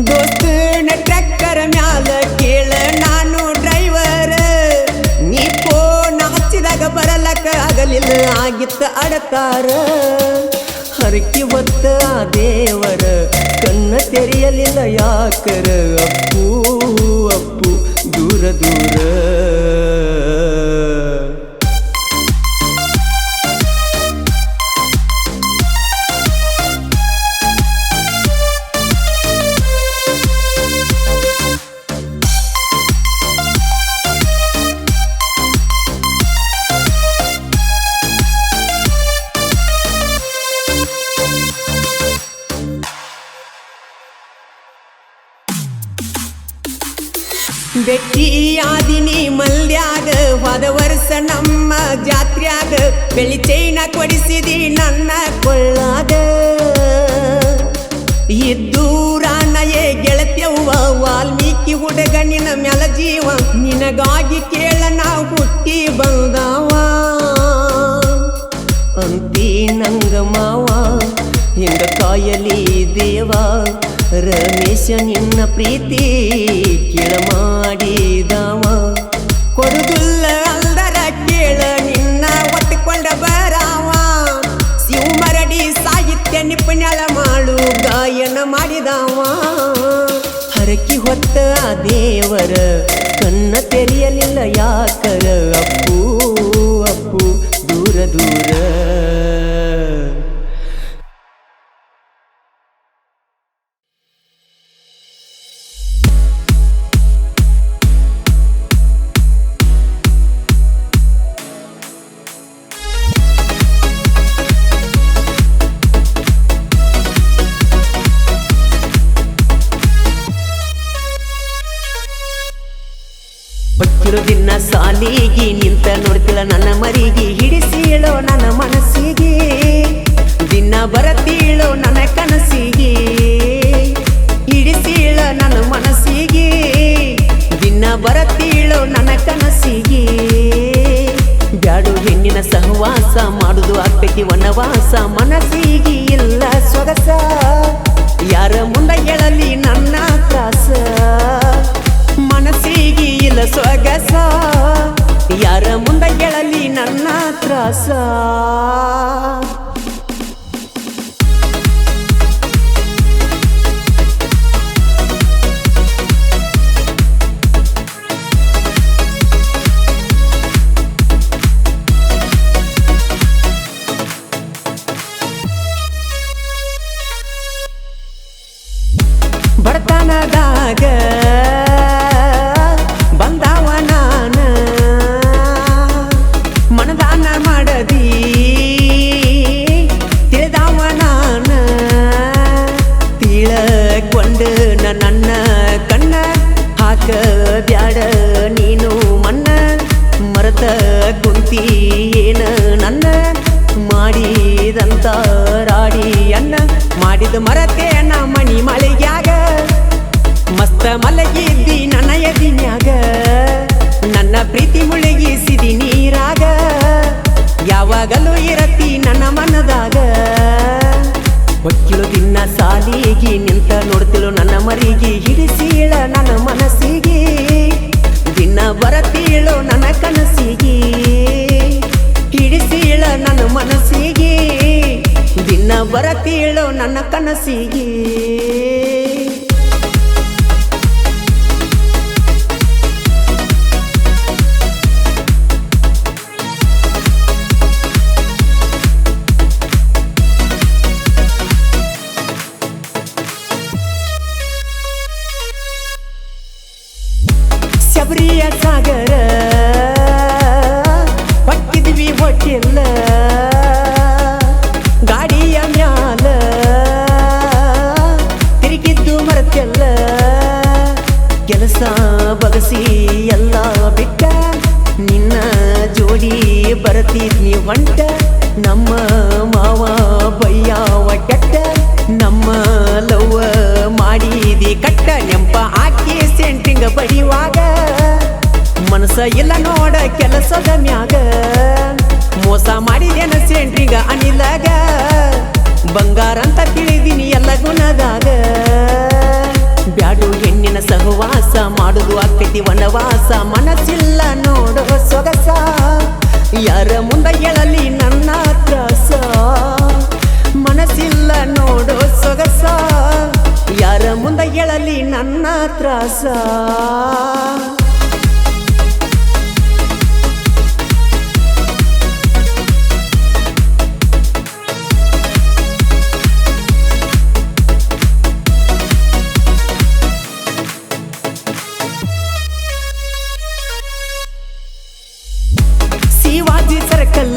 ದೋಸ್ತನ ಟ್ರ್ಯಾಕ್ಟರ್ ಮ್ಯಾಲ ಕೇಳ ನಾನು ಡ್ರೈವರ್ ನೀ ಫೋನ್ ಹಚ್ಚಿದಾಗ ಬರಲಕ್ಕ ಆಗಲಿಲ್ಲ ಆಗಿತ್ತ ಅಡತಾರ ಹರಕಿ ಹೊತ್ತ ಆ ದೇವರ ಕಣ್ಣ ತೆರೆಯಲಿಲ್ಲ ಯಾಕರ ಅಪ್ಪು ಅಪ್ಪು ದೂರ ದೂರ ಬೆಟ್ಟಿಯಾದಿನಿ ಮಲ್ಯಾಗ ಹೋದ ವರ್ಷ ನಮ್ಮ ಜಾತ್ರ್ಯಾಗ ಬೆಳಿ ಚೈನ ಕೊಡಿಸಿದಿ ನನ್ನ ಕೊಳ್ಳಾಗ ಇದ್ದೂರಾನಯೇ ಗೆಳತ್ಯವ್ವ ವಾಲ್ಮೀಕಿ ಹುಡುಗನಿನ ಮ್ಯಾಲ ಜೀವ ನಿನಗಾಗಿ ಕೇಳ ನಾವು ಹುಟ್ಟಿ ಬಂದಾವ ಅಂತೀ ನಂಗ ಮಾವ ಹೆಂಗ ಕಾಯಲಿ ದೇವ ರಮೇಶ ನಿನ್ನ ಪ್ರೀತಿ ಕೇಳ ಮಾಡಿದವ ಕೊಡುದಿಲ್ಲ ಅಲ್ದರ ಕೇಳ ನಿನ್ನ ಒತ್ತುಕೊಂಡ ಬರಾವ ಶಿವಮರಡಿ ಸಾಹಿತ್ಯ ನಿಪುಣಳ ಮಾಡು ಗಾಯನ ಮಾಡಿದವ ಹರಕಿ ಹೊತ್ತ ಆ ದೇವರ ಕಣ್ಣ ತೆರೆಯಲಿಲ್ಲ ಯಾಕರ ಅಪ್ಪು ಅಪ್ಪು ದೂರ ದೂರ ಮರಿಗಿ ನಿಂತ ನೋಡ್ತಿಲ್ಲ ನನ್ನ ಮರಿಗಿ ಹಿಡಿಸಿಳೋ ನನ್ನ ಮನಸ್ಸಿಗೆ ದಿನ ಬರತೀಳೋ ನನ್ನ ಕನಸಿಗೆ ಹಿಡಿಸಿಳ ನನ್ನ ಮನಸ್ಸಿಗೆ ದಿನ ಬರತೀಳೋ ನನ್ನ ಕನಸಿಗೆ ಬ್ಯಾಡು ಹೆಣ್ಣಿನ ಸಹವಾಸ ಮಾಡುದು ಆಗ್ತೈತಿ ವನವಾಸ ಮನಸ್ಸಿಗೆ ಇಲ್ಲ ಸೊಗಸ ಯಾರ ಮುಂದ ಹೇಳಲಿ ನನ್ನ ತ್ರಾಸ ಮನಸ್ಸಿಗೆ ಇಲ್ಲ ಸೊಗಸ ಯಾರ ಮುಂದ ಹೇಳಲಿ ನನ್ನ ತ್ರಾಸ ಬಡತನದಾಗ ಬಂದವ ನಾನ ಮನದಾನ ಮಾಡದಿ ತಿಳಿದವ ನಾನ ತಿಳಕೊಂಡ ನನ್ನ ಕಣ್ಣ ಹಾಕ ಬ್ಯಾಡ ನೀನು ಮನ್ನ ಮರತ ಕುಂತಿ ಏನ ನನ್ನ ಮಾಡಿದಂತ ರಾಡಿ ಅನ್ನ ಮಾಡಿದ ಮರತೇನ ಮಣಿ ಮಳೆಗ್ಯಾಗ ಮಸ್ತ ಮಲಗಿದ್ದಿ ನನ್ನ ಎದಿನ್ಯಾಗ ನನ್ನ ಪ್ರೀತಿ ಮುಳುಗಿಸಿದಿ ನೀರಾಗ ಯಾವಾಗಲೂ ಇರತಿ ನನ್ನ ಮನದಾಗ ಹೊಕ್ಕಿಳು ದಿನ ಸಾಲಿಗೆ ನಿಂತ ನೋಡ್ತಿಳು ನನ್ನ ಮರಿಗೆ ಹಿಡಿಸೀಳ ನನ್ನ ಮನಸ್ಸಿಗೆ ದಿನ ಬರತೀಳೋ ನನ್ನ ಕನಸಿಗೆ ಹಿಡಿಸೀಳ ನನ್ನ ಮನಸ್ಸಿಗೆ ದಿನ ಬರತೀಳೋ ನನ್ನ ಕನಸಿಗೆ ಶಬರಿಯ ಸಾಗರ ಪಕ್ಕಿದ್ವಿ ಹೊಟ್ಟಿಲ್ಲ ಗಾಡಿಯ ಮ್ಯಾಲ ತಿರುಗಿದ್ದು ಮರತೆಲ್ಲ ಕೆಲಸ ಬಗಸಿ ಎಲ್ಲ ಬಿಟ್ಟ ನಿನ್ನ ಜೋಡಿ ಬರತಿದ್ನಿ ಹೊಂಟ ನಮ್ಮ ಮಾವ ಬಯ್ಯಾವ ಕೆಟ್ಟ ನಮ್ಮ ಲವ್ವ ಮಾಡಿದಿ ಕಟ್ಟ ನೆಂಪ ಹಾಕಿ ಸೆಂಟಿಂಗ ಬಡಿಯುವಾಗ ಮನಸ ಇಲ್ಲ ನೋಡ ಕೆಲಸದ ಮ್ಯಾಗ ಮೋಸ ಮಾಡಿದೇನ ಸೆಂಟ್ರಿಂಗ ಅನಿಲಾಗ ಬಂಗಾರ ಅಂತ ತಿಳಿದಿನಿ ಎಲ್ಲ ಗುಣದಾಗ ಬ್ಯಾಡು ಹೆಣ್ಣಿನ ಸಹವಾಸ ಮಾಡುದು ಆಗ್ತೈತಿ ವನವಾಸ ಮನಸ್ಸಿಲ್ಲ ನೋಡೋ ಸೊಗಸ ಯಾರ ಮುಂದ ಹೇಳಲಿ ನನ್ನ ತ್ರಾಸ ಮನಸ್ಸಿಲ್ಲ ನೋಡೋ ಸೊಗಸ ಯಾರ ಮುಂದ ಹೇಳಲಿ ನನ್ನ ತ್ರಾಸ ಶಿವಾಜಿ ಸರ್ಕಲ್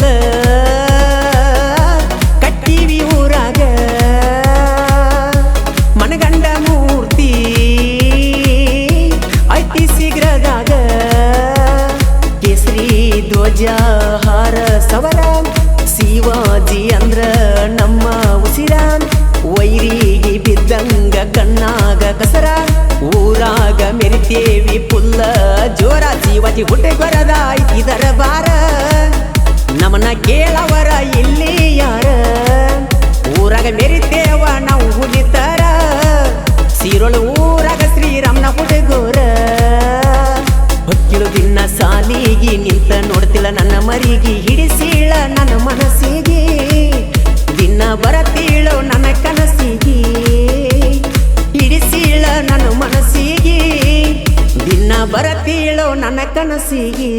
ಕಟ್ಟಿವಿ ಊರಾಗ ಮನಗಂಡ ಮೂರ್ತಿ ಐತಿ ಶೀಘ್ರದಾಗ ಕೇಸರಿ ಧ್ವಜ ಹಾರ ಸವರ ಶಿವಾಜಿ ಅಂದ್ರ ನಮ್ಮ ಉಸಿರ ವೈರಿಗೆ ಬಿದ್ದಂಗ ಕಣ್ಣಾಗ ಕಸರ ಊರಾಗ ಮೆರಿತೇವಿ ಪುಲ್ಲ ಜೋರ ಶಿವಾಜಿ ಹುಟ್ಟೆ ಬರದ ಐತಿ ದರಬಾರ ನಮನ ಕೇಳವರ ಇಲ್ಲಿ ಯಾರ ಊರಾಗ ಮೆರಿತೇವ ನಾವು ಹುಲಿತಾರ ಸೀರೊಳು ಊರಾಗ ಶ್ರೀರಾಮನ ಹುಡುಗೋರ ಹೊಕ್ಕಿಳು ದಿನ ಸಾಲಿಗೆ ನಿಂತ ನೋಡ್ತಿಲ್ಲ ನನ್ನ ಮರಿಗೆ ಹಿಡಿಸೀಳ ನನ್ನ ಮನಸ್ಸಿಗೆ ದಿನ ಬರತೀಳೋ ನನ್ನ ಕನಸಿಗೆ ಹಿಡಿಸೀಳ ನನ್ನ ಮನಸ್ಸಿಗೆ ದಿನ ಬರತೀಳೋ ನನ್ನ ಕನಸಿಗೆ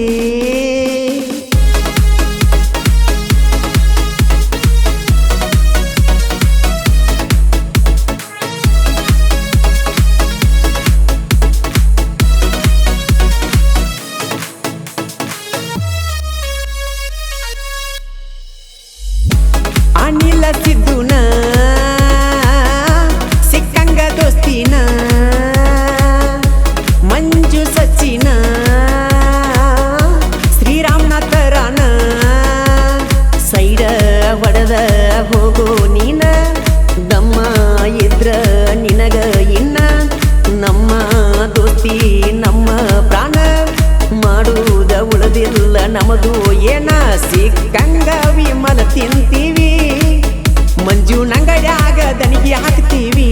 ಅನಿಲ ಸಿದ್ದುನ ಸಿಕ್ಕಂಗ ದೋಸ್ತಿನ ಮಂಜು ಸಚಿನ ನಮದು ಏನ ಸಿಕ್ಕಂಗ ವಿಮಲ ತಿಂತೀವಿ ಮಂಜು ನಂಗಡ್ಯಾಗ ದನಿಗೆ ಹಾಕ್ತೀವಿ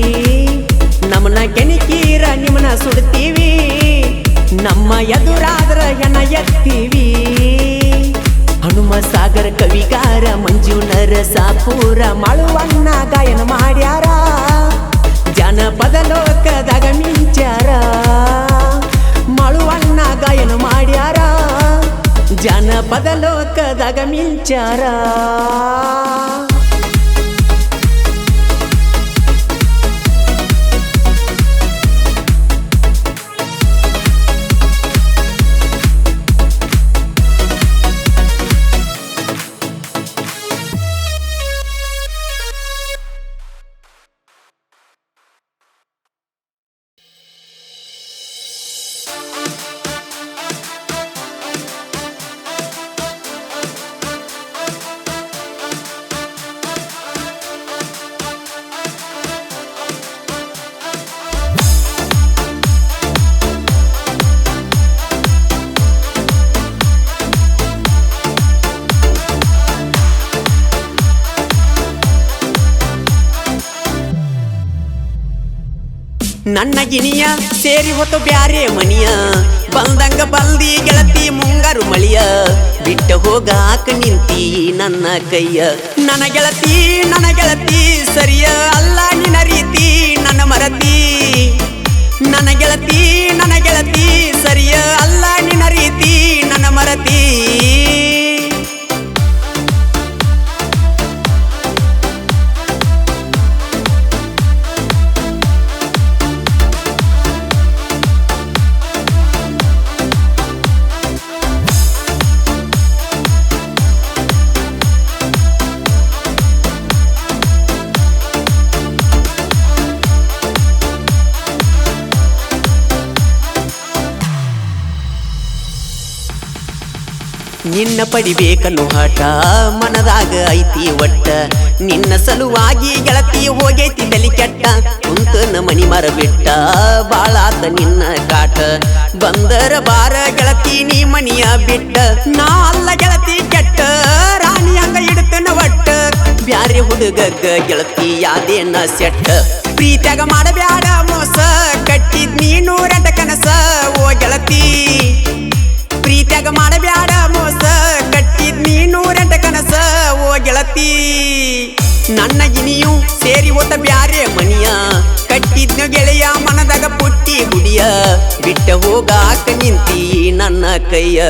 ನಮ್ಮನ ಕೆಣಿಕೀರ ನಿಮ್ಮನ ಸುಡ್ತೀವಿ ನಮ್ಮ ಎದುರಾದ್ರ ಹೆಣ ಎತ್ತೀವಿ ಹನುಮ ಸಾಗರ ಕವಿಗಾರ ಮಂಜು ನರಸಾಪುರ ಮಾಳುವಣ್ಣ ಗಾಯನ ಮಾಡ್ಯಾರ ಜನಪದ ಲೋಕದಾಗ ಮಿಂಚಾರ ಮಾಳುವಣ್ಣ ಗಾಯನ ಮಾಡ್ಯಾರ ಜನಪದ ಲೋಕದಾಗ ಮಿಂಚಾರ ನನ್ನ ಗಿಣಿಯ ಸೇರಿ ಹೊತ್ತು ಬ್ಯಾರೆ ಮನಿಯ ಬಂದಂಗ ಬಲ್ದಿ ಗೆಳತಿ ಮುಂಗಾರು ಮಳಿಯ ಬಿಟ್ಟ ಹೋಗಾಕ ನಿಂತಿ ನನ್ನ ಕೈಯ ನನ್ನ ಗೆಳತಿ ಸರಿಯ ಅಲ್ಲ ನಿನ್ನ ರೀತಿ ನನ್ನ ಮರತಿ ನನ್ನ ಗೆಳತಿ ಸರಿಯ ಅಲ್ಲ ನಿನ್ನ ರೀತಿ ನನ್ನ ಮರತಿ ನಿನ್ನ ಪಡಿಬೇಕನ್ನು ಹಠ ಮನದಾಗ ಐತಿ ಒಟ್ಟ ನಿನ್ನ ಸಲುವಾಗಿ ಗೆಳತಿ ಹೋಗೈತಿ ತಲಿ ಕೆಟ್ಟ ಕುಂತನ ಮನಿ ಮರ ಬಿಟ್ಟ ಬಾಳಾತ ನಿನ್ನ ಕಾಟ ಬಂದರ ಬಾರ ಗೆಳತಿ ನೀ ಮನಿಯ ಬಿಟ್ಟ ನಾ ಅಲ್ಲ ಗೆಳತಿ ಕೆಟ್ಟ ರಾಣಿ ಹಂಗ ಇಡ್ತನ ಒಟ್ಟ ಬ್ಯಾರೆ ಹುಡುಗಗ ಗೆಳತಿ ಯಾದೇನ ಸೆಟ್ಟ ಪ್ರೀತ್ಯಾಗ ಮಾಡಬ್ಯಾಡ ಮೋಸ ಕಟ್ಟಿದ್ ನೀನು ರೆಂಟ ಕನಸ ಓ ಗೆಳತಿ ಪ್ರೀತ್ಯಾಗ ಮಾಡಬ್ಯಾಡ ಮೋಸ ಕಟ್ಟಿದ್ ನೀನು ರೆಂಟ ಕನಸ ಓ ಗೆಳತಿ ನನ್ನ ಗಿನಿಯು ಸೇರಿ ಓತ ಬ್ಯಾರೆ ಮನಿಯ ಕಟ್ಟಿದ್ನ ಗೆಳೆಯ ಮನದಾಗ ಪುಟ್ಟಿ ಗುಡಿಯ ಬಿಟ್ಟ ಹೋಗಾಕ ನಿಂತಿ ನನ್ನ ಕೈಯ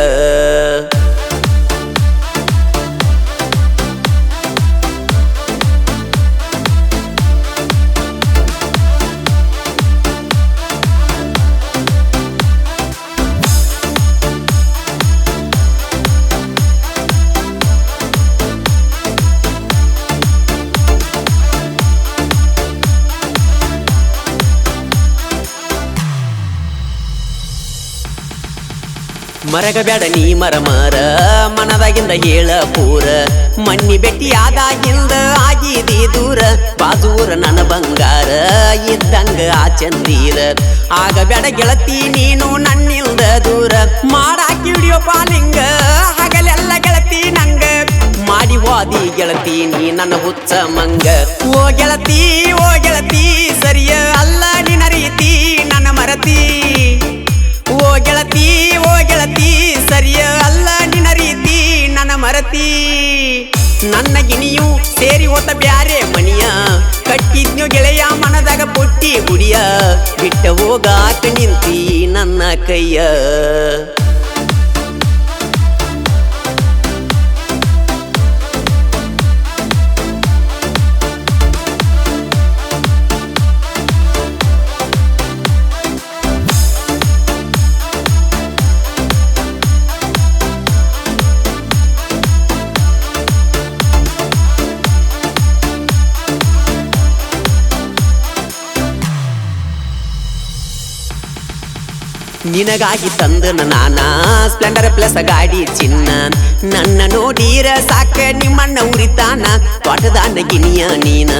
ಮರಗ ಬ್ಯಾಡ ನೀ ಮರ ಮನದಾಗಿಂದ ಹೇಳ ಪೂರ ಮಣ್ಣಿ ಬೆಟ್ಟಿಯಾದಾಗಿಂದ ಆಗಿದಿ ದೂರ ಬಾಜೂರ ನನ್ನ ಬಂಗಾರ ಇದ್ದಂಗ ಆ ಚಂದೀರ ಆಗ ಬ್ಯಾಡ ಗೆಳತಿ ನೀನು ನನ್ನಿಲ್ದ ದೂರ ಮಾಡಾಕಿ ವಿಡಿಯೋ ಪಾಲಿಂಗ ಹಗಲೆಲ್ಲ ಗೆಳತಿ ನಂಗ ಮಾಡಿ ವಾದಿ ಗೆಳತಿ ನೀ ನನ್ನ ಹುಚ್ಚ ಮಂಗ ಓ ಗೆಳತಿ ಸರಿಯ ಅಲ್ಲ ನಿನ್ನ ರೀತಿ ನನ್ನ ಮರತಿ ಓ ಗೆಳತಿ ಸರಿಯ ಅಲ್ಲ ನಿನ್ನ ರೀತಿ ನನ್ನ ಮರತಿ ನನ್ನ ಗಿಣಿಯು ಸೇರಿ ಹೋತ ಬ್ಯಾರೆ ಮನಿಯ ಕಟ್ಟಿದ್ನು ಗೆಳೆಯ ಮನದಾಗ ಪುಟ್ಟಿ ಗುಡಿಯ ಬಿಟ್ಟ ಹೋಗಾಕ ನಿಂತಿ ನನ್ನ ಕೈಯ ನಿನಗಾಗಿ ತಂದನ ನಾನಾ ಸ್ಪ್ಲೆಂಡರ್ ಪ್ಲಸ್ ಗಾಡಿ ಚಿನ್ನ ನನ್ನ ನೋಡಿರ ಸಾಕ ನಿಮ್ಮಣ್ಣ ಉರಿತಾನ ತೋಟದಾನ ಗಿನಿಯ ನೀನ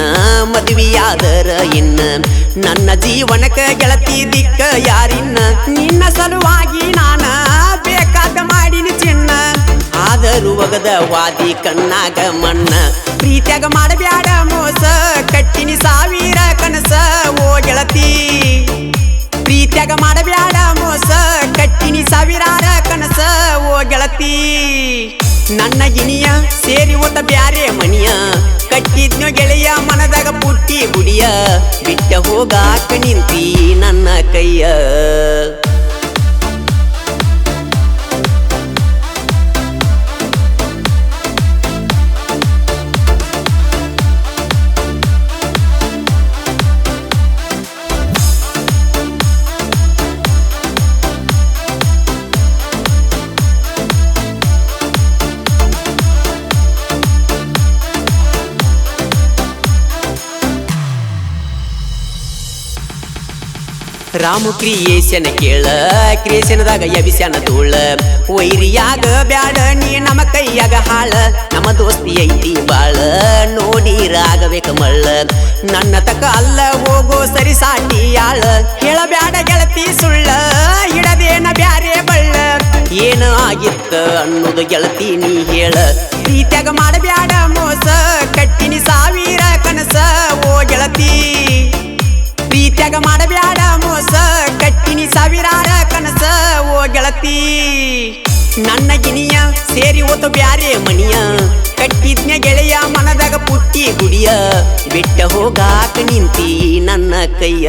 ಮದುವೆಯಾದರ ಇನ್ನ ನನ್ನ ಜೀವನಕ ಗೆಳತಿ ದಿಕ್ಕ ಯಾರಿನ್ನ ನಿನ್ನ ಸಲುವಾಗಿ ನಾನ ಬೇಕಾದ ಮಾಡಿನ ಚಿನ್ನ ಎಲ್ಲರೂ ಒಗದ ವಾದಿ ಕಣ್ಣಾಗ ಮಣ್ಣ ಪ್ರೀತ್ಯಾಗ ಮಾಡಬ್ಯಾಡ ಮೋಸ ಕಟ್ಟಿನಿ ಸಾವಿರ ಕನಸ ಓ ಗೆಳತಿ ಪ್ರೀತ್ಯಾಗ ಮಾಡಬ್ಯಾಡ ಮೋಸ ಕಟ್ಟಿನಿ ಸಾವಿರಾರ ಕನಸ ಓ ಗೆಳತಿ ನನ್ನ ಗಿನಿಯ ಸೇರಿ ಒತ್ತ ಬ್ಯಾರೆ ಮನಿಯ ಕಟ್ಟಿದ್ನು ಗೆಳೆಯ ಮನದಾಗ ಪುಟ್ಟಿ ಗುಡಿಯ ಬಿಟ್ಟ ಹೋಗಾಕ ನಿಂತಿ ನನ್ನ ಕೈಯ ರಾಮು ಕ್ರಿಯೇಶನ್ ಕೇಳ ಕ್ರಿಯೇಶನ್ದಾಗ ಎಬಿಸ್ಯಾನ ಧೂಳ ವೈರಿಯಾಗ ಬ್ಯಾಡ ನೀ ನಮ್ಮ ಕೈಯಾಗ ಹಾಳ ನಮ್ಮ ದೋಸ್ತಿ ಐತಿ ಬಾಳ ನೋಡಿ ರಾಗಬೇಕ ಮಳ್ಳ ನನ್ನ ತಕ ಅಲ್ಲ ಹೋಗೋ ಸರಿ ಸಾಟಿ ಯಾಳ ಹೇಳಬ್ಯಾಡ ಗೆಳತಿ ಸುಳ್ಳ ಹಿಡದೇನ ಬ್ಯಾರೆ ಬಳ್ಳ ಏನ ಆಗಿತ್ತ ಅನ್ನೋದು ಗೆಳತಿ ನೀ ಹೇಳ ಪ್ರೀತ್ಯಾಗ ಮಾಡಬ್ಯಾಡ ಮೋಸ ಕಟ್ಟಿನಿ ಸಾವಿರ ಕನಸ ಓ ಗೆಳತಿ ಪ್ರೀತ್ಯಾಗ ಮಾಡಬ್ಯಾಡ ಮೋಸ ಕಟ್ಟಿನಿ ಸಾವಿರಾರ ಕನಸ ಓ ಗೆಳತಿ ನನ್ನ ಗಿನಿಯ ಸೇರಿ ಓತ ಬ್ಯಾರೆ ಮನಿಯ ಕಟ್ಟಿದ್ನ ಗೆಳೆಯ ಮನದಾಗ ಪುಟ್ಟಿ ಗುಡಿಯ ಬಿಟ್ಟ ಹೋಗಾಕ ನಿಂತಿ ನನ್ನ ಕೈಯ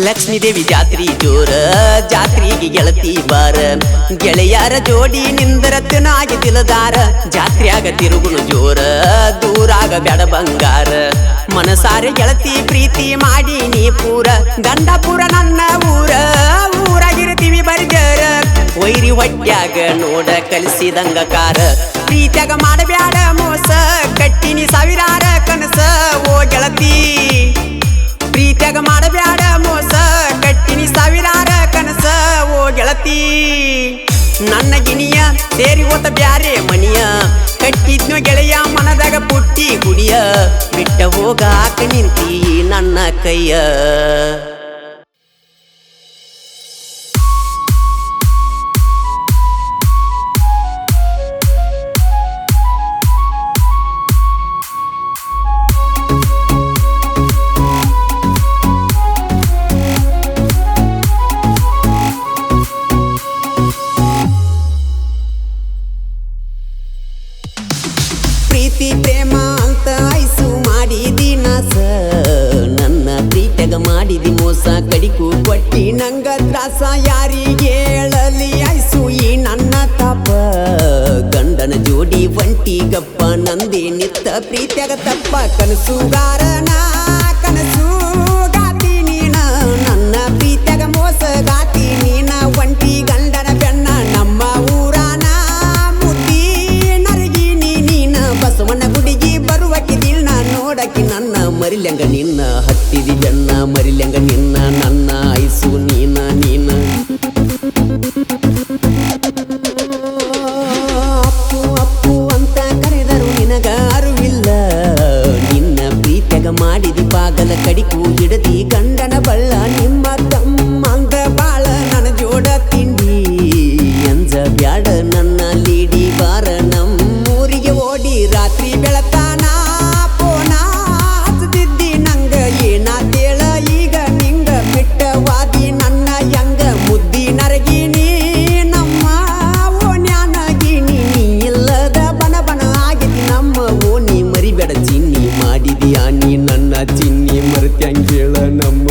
ಲಕ್ಷ್ಮೀದೇವಿ ಜಾತ್ರಿ ಜೋರ ಜಾತ್ರೆಗೆ ಗೆಳತಿ ಬಾರ ಗೆಳೆಯರ ಜೋಡಿ ನಿಂದರತ್ತನಾಗಿ ತಿಳದಾರ ಜಾತ್ರೆಯಾಗ ತಿರುಗುನು ಜೋರ ದೂರಾಗ ಬ್ಯಾಡ ಬಂಗಾರ ಮನಸಾರೆ ಗೆಳತಿ ಪ್ರೀತಿ ಮಾಡಿ ನೀ ಪೂರ ಗಂಡಪುರ ನನ್ನ ಊರಾಗಿರ್ತೀವಿ ಬರ್ಜರ ವೈರಿ ಹೊಟ್ಯಾಗ ನೋಡ ಕಲಿಸಿದಂಗ ಕಾರ ಪ್ರೀತ್ಯಾಗ ಮಾಡಬ್ಯಾಡ ಮೋಸ ಕಟ್ಟಿನಿ ಸಾವಿರಾರ ಕನಸ ಓ ಗೆಳತಿ ಪ್ರೀತ್ಯಾಗ ಮಾಡಬ್ಯಾಡ ಮೋಸ ಕಟ್ಟಿನಿ ಸಾವಿರಾರ ಕನಸ ಓ ಗೆಳತಿ ನನ್ನ ಗಿನಿಯ ಸೇರಿ ಓತ ಬ್ಯಾರೆ ಮನಿಯ ಕಟ್ಟಿದ್ನು ಗೆಳೆಯ ಮನದಾಗ ಪುಟ್ಟಿ ಗುಡಿಯ ಬಿಟ್ಟ ಹೋಗಾಕ ನಿಂತಿ ನನ್ನ ಕೈಯ ಪ್ರೀತಿ ಪ್ರೇಮ ಅಂತ ಐಸು ಮಾಡಿದಿ ನಾಸ ನನ್ನ ಪ್ರೀತ್ಯಾಗ ಮಾಡಿದಿ ಮೋಸ ಕಡಿಕು ಕೊಟ್ಟಿ ನಂಗ ತ್ರಾಸ ಯಾರಿಗೆ ಹೇಳಲಿ ಐಸು ಈ ನನ್ನ ತಾಪ ಗಂಡನ ಜೋಡಿ ಒಂಟಿ ಗಪ್ಪ ನಂದಿ ನಿತ್ತ ಪ್ರೀತ್ಯಾಗ ತಪ್ಪ ಕನಸುಗಾರನ ಕನಸು ಗಾತಿ ನೀನ ನನ್ನ ಪ್ರೀತ್ಯಾಗ ಮೋಸ ಗಾತಿ ನೀನ ಒಂಟಿ ಗಂಡನ ಬೆನ್ನ ನಮ್ಮ ಊರಾನ ಮುದ್ದಿ ನರಗಿನಿ ನೀನ ಬಸವನ ಗುಡಿಗೆ ಬರುವಕಿದಿಲ್ಲ ನೋಡಕಿ ನನ್ನ ಮರಿಲ್ಯಂಗ ನಿನ್ನ ಹತ್ತಿದಿ ಬೆನ್ನ ಮರಿಲ್ಯಂಗ ನಿನ್ನ ನನ್ನ ಐಸು ನೀನ ನೀನ ಅಪ್ಪು ಅಪ್ಪು ಅಂತ ಕರೆದರು ನಿನಗ ಅರಿವಿಲ್ಲ ನಿನ್ನ ಪ್ರೀತ್ಯಾಗ ಮಾಡಿದಿ ಪಾಗಲ ಕಡಿಕು ಹಿಡದಿ ಗಂಡನ ಬಳ್ಳ ನಿಮ್ಮ ತಮ್ಮಂಗ ಬಾಳ ನನ್ನ ಜೋಡ ತಿಂಡಿ ಅಂಜ ಬ್ಯಾಡ ನನ್ನ ಲೀಡಿ ಬಾರ ನಮ್ಮೂರಿಗೆ ಓಡಿ ರಾತ್ರಿ ಬೆಳತಾನ ಪೋನ ಹಚ್ಚದಿದ್ದಿ ನಂಗ ಏನಾತೇಳ ಈಗ ನಿಂಗ ಬಿಟ್ಟವಾದಿ ನನ್ನ ಯಂಗ ಮುದ್ದಿ ನರಗಿನಿ ನಮ್ಮ ಓಣ್ಯಾನಗಿನಿ ನೀ ಇಲ್ಲದ ಬನ ಬನ ಆಗಿದಿ ನಮ್ಮ ಓಣಿ ಮರಿಬೇಡ ಚಿನ್ನಿ ಮಾಡಿದಿಯಾ ನೀ ನನ್ನ ಚಿನ್ನಿ ಮರ್ತ್ಯಂಗೇಳ ನಮ್ಮ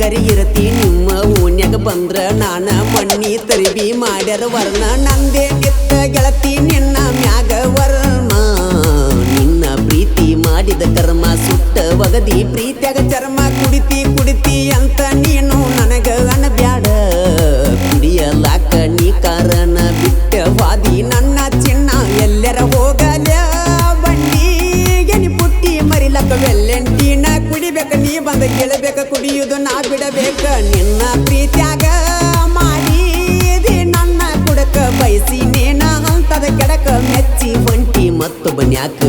ಹೆಂಗರಿ ಇರತಿ ನಿಮ್ಮ ಓನ್ಯಾಗ ಬಂದ್ರ ನಾನ ಮಣ್ಣಿ ತರಿಬಿ ಮಾಡ್ಯಾರ ವರ್ಣ ನಂದೇ ನಿತ್ತ ಗೆಳತಿ ನಿನ್ನ ಮ್ಯಾಗ ವರ್ಮ ನಿನ್ನ ಪ್ರೀತಿ ಮಾಡಿದ ಕರ್ಮ ಸುಟ್ಟ ಒಗದಿ ಪ್ರೀತ್ಯಾಗ ಚರ್ಮ ಕುಡಿತಿ ಅಂತ ನೀನು ನನಗ ಅನಬ್ಯಾಡ ಕುಡಿಯಲಾಕ ನೀ ಕಾರಣ ಬಿಟ್ಟ ವಾದಿ ನನ್ನ ಚಿನ್ನ ಎಲ್ಲರ ಹೋಗಲ ಬಂಡಿಗೆ ನೀ ಪುಟ್ಟಿ ಮರಿಲಕ್ಕ ವೆಲ್ಲೆಂಟಿನ ಕುಡಿಬೇಕ ನೀ ಬಂದ ಗೆಳಬೇಕ ಕುಡಿಯುವುದು ನಾ ಬಿಡಬೇಕ ನಿನ್ನ ಪ್ರೀತ್ಯಾಗ ಮಾಡಿದಿ ನನ್ನ ಕುಡಕ ಬಯಸಿ ನೇನ ಅಂತದ ಕೆಡಕ ಮೆಚ್ಚಿ ಹೊಂಟಿ ಮತ್ತೊಬ್ಬನ್ ಯಾಕ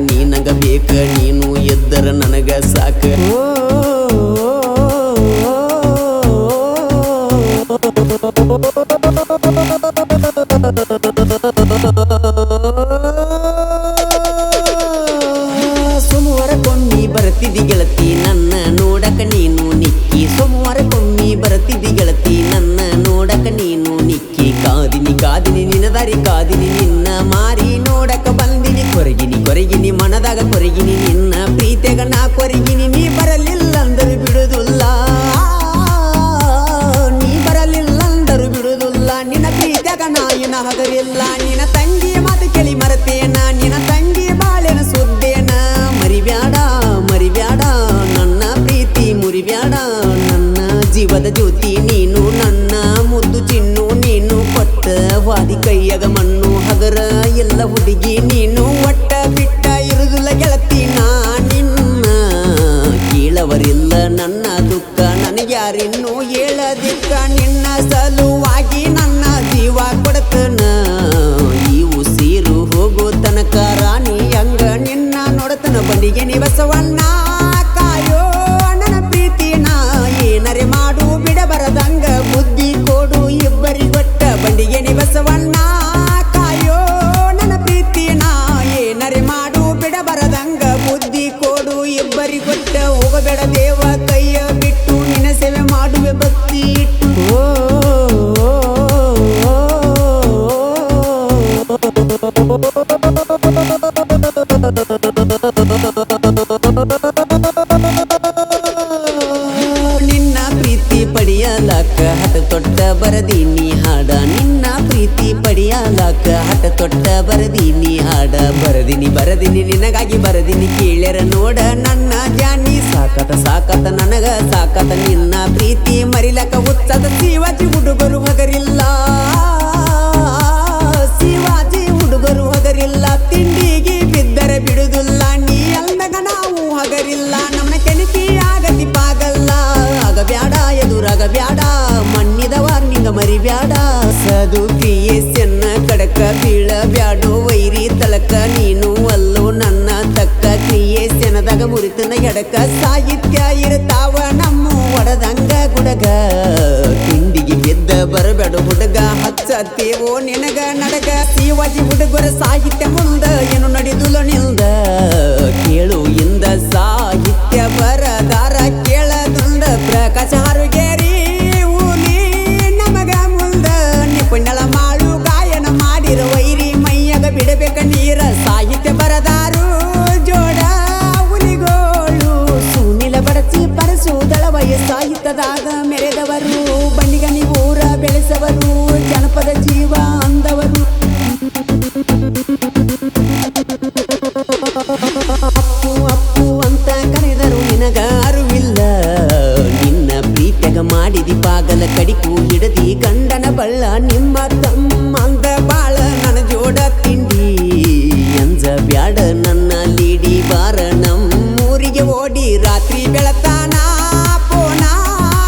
ನೀ ನಂಗ ಬೇಕ ನೀನು ಎದ್ದರ ನನಗ ಸಾಕ ಸೋಮವಾರಕ್ಕೊಮ್ಮಿ ಬರ್ತಿದ್ದಿ ಗೆಳತಿ ನನ್ನ ನೋಡಕ ನೀನು ನಿಕ್ಕಿ ಸೋಮವಾರಕ್ಕೊಮ್ಮಿ ಬರ್ತಿದ್ದಿ ಗೆಳತಿ ನನ್ನ ನೋಡಕ ನೀನು ನಿಕ್ಕಿ ಕಾದಿನಿ ನಿನ್ನ ದಾರಿ ಕಾದಿನಿ ನಿನ್ನ ಮಾರಿ ನೋಡಕ ಬಂದಿನಿ ಕೊರಗಿನಿ ಮನದಾಗ ಕೊರಗಿನಿ ನಿನ್ನ ಪ್ರೀತಿಯಾಗ ನಾ ಕೊರಗಿನಿ ನೀ ಬರಲಿಲ್ಲ ಅಂದರು ಬಿಡುದಿಲ್ಲ ನಿನ್ನ ಪ್ರೀತಿಯಾಗ ನಾಯಿನ ಹಗರಿಲ್ಲ ನಿನ್ನ ತಂಗಿ ಮಾತು ಕೇಳಿ ಮರತೇನ ನಿನ್ನ ತಂಗಿ ಬಾಳೆನ ಸುದ್ದೇನ ಮರಿಬ್ಯಾಡ ನನ್ನ ಪ್ರೀತಿ ಮುರಿಬ್ಯಾಡ ನನ್ನ ಜೀವದ ಜ್ಯೋತಿ ನೀನು ನನ್ನ ಮುದ್ದು ಚಿನ್ನು ನೀನು ಕೊಟ್ಟ ವಾದಿ ಕೈಯಾಗ ಮಣ್ಣು ಹಗರ ಎಲ್ಲ ಹುಡುಗಿ ನೀನು ಒಟ್ಟ ಬಿಟ್ಟ ಇರುದಿಲ್ಲ ಗೆಳತಿ ನಾ ನಿನ್ನ ಕೇಳವರಿಲ್ಲ ನನ್ನ ದುಃಖ ನನಗ್ಯಾರಿನ್ನೂ ಹೇಳದಿಕ್ಕ ನಿನ್ನ ಸಲುವಾಗಿ ನನ್ನ ಜೀವ ಕೊಡತನ ಈ ಉಸಿರು ಹೋಗೋ ತನಕ ರಾಣಿ ಹಂಗ ನಿನ್ನ ನೋಡತನ ಬಂಡಿಗೆ ನೀ ಬಸವಣ್ಣ ಕಾಯೋ ನನ್ನ ಪ್ರೀತಿನ ಏನರೆ ಮಾಡು ಬಿಡಬರದಂಗ ಬುದ್ಧಿ ಕೊಡು ಇಬ್ಬರಿಗೊಟ್ಟ ಬಂಡಿಗೆ ನೀ ಬಸವಣ್ಣ ಕಾಯೋ ನನ್ನ ಪ್ರೀತಿನ ಏನರೆ ಮಾಡು ಬಿಡಬರದಂಗ ಬುದ್ಧಿ ಕೊಡು ಇಬ್ಬರಿಗೊಟ್ಟ ಹೋಗಬೇಡ ದೇವ ಕೈಯ ಬಿಟ್ಟು ನಿನ್ನ ಸೇವೆ ಮಾಡುವೆ ಭಕ್ತಿ ಇಟ್ಟು ನಿನ್ನ ಪ್ರೀತಿ ಪಡೆಯಲಾಕ ಹಠ ತೊಟ್ಟ ಬರದೀನಿ ಹಾಡ ನಿನ್ನ ಪ್ರೀತಿ ಪಡೆಯಲಾಕ ಹಠ ತೊಟ್ಟ ಬರದೀನಿ ಹಾಡ ಬರದಿನಿ ನಿನಗಾಗಿ ಬರದಿನಿ ಕೇಳ್ಯಾರ ನೋಡ ನನ್ನ ಜಾನಿ ಸಾಕತ ನನಗ ಸಾಕತ ನಿನ್ನ ಪ್ರೀತಿ ಮರಿಲಕ ಉತ್ಸದ ಶಿವಾಜಿ ಹುಡುಗರು ಹಗರಿಲ್ಲ ತಿಂಡಿಗೆ ಬಿದ್ದರೆ ಬಿಡುದಿಲ್ಲ ನೀ ಅಲ್ದಾಗ ನಾವು ಹಗರಿಲ್ಲ ನಮ್ಮನ ಕೆಣಕಿ ಆಗತಿ ಪಾಗಲ್ಲ ಆಗಬ್ಯಾಡ ಎದುರಾಗಬ್ಯಾಡ ಮಣ್ಣಿದವ ನಿಂಗ ಮರಿಬ್ಯಾಡ ಸದು ಕ್ರಿಯೇಸನ್ನ ಕಡಕ ಬೀಳಬ್ಯಾಡೋ ವೈರಿ ತಳಕ ನೀನು ಅಲ್ಲೋ ನನ್ನ ತಕ್ಕ ಕ್ರಿಯೇಸನದಾಗ ಮುರಿತನ ಎಡಕ ಸಾಹಿತ್ಯ ಇರ್ತಾವ ನಮ್ಮ ಒಡದಂಗ ಗುಡಗ ತಿಂಡಿಗೆ ಬಿದ್ದ ಬರಬೇಡ ಹುಡುಗ ಹಚ್ಚತ್ತೇವೋ ನಿನಗ ನಡಗ ಶಿವಾಜಿ ಹುಡುಗರ ಸಾಹಿತ್ಯ ಮುಂದ ಏನು ನಡೆದುಲ ನಿಲ್ದ ಕೇಳು ಇಂದ ಸಾಹಿತ್ಯ ಬರದಾರ ಕೇಳದುಂದ ಪ್ರಕಾಶ ಹಾರುಗೇರಿ ಊಲಿ ನಮಗ ಮುಂದ ನಿಪುಣಳ ಮಾಡು ಗಾಯನ ಮಾಡಿರ ವೈರಿ ಮೈಯಾಗ ಬಿಡಬೇಕ ನೀರ ಸಾಹಿತ್ಯ ಬರದಾರು ಜೋಡ ಹುಲಿಗೋಳು ಸುನಿಲ ಬಡಚಿ ಪರಸುದಳವಯ ಸಾಹಿತ್ಯದಾಗ ಮೆರೆದವರು ಬಂಡಿಗನಿ ಊರ ಬೆಳೆಸವರು ಜನಪದ ಜೀವ ಅಂದವರು ಅಪ್ಪು ಅಂತ ಕರೆದರು ನಿನಗ ಅರಿವಿಲ್ಲ ನಿನ್ನ ಪ್ರೀತ್ಯಾಗ ಮಾಡಿದಿ ಪಾಗಲ ಕಡಿಕು ಹಿಡದಿ ಗಂಡನ ಬಳ್ಳ ನಿಮ್ಮ ತಮ್ಮಂದ ಬಾಳ ನನ್ನ ಜೋಡ ತಿಂಡಿ ಅಂಜ ಬ್ಯಾಡ ನನ್ನ ಲೀಡಿ ಬಾರ ನಮ್ಮೂರಿಗೆ ಓಡಿ ರಾತ್ರಿ ಬೆಳತಾನ ಪೋನ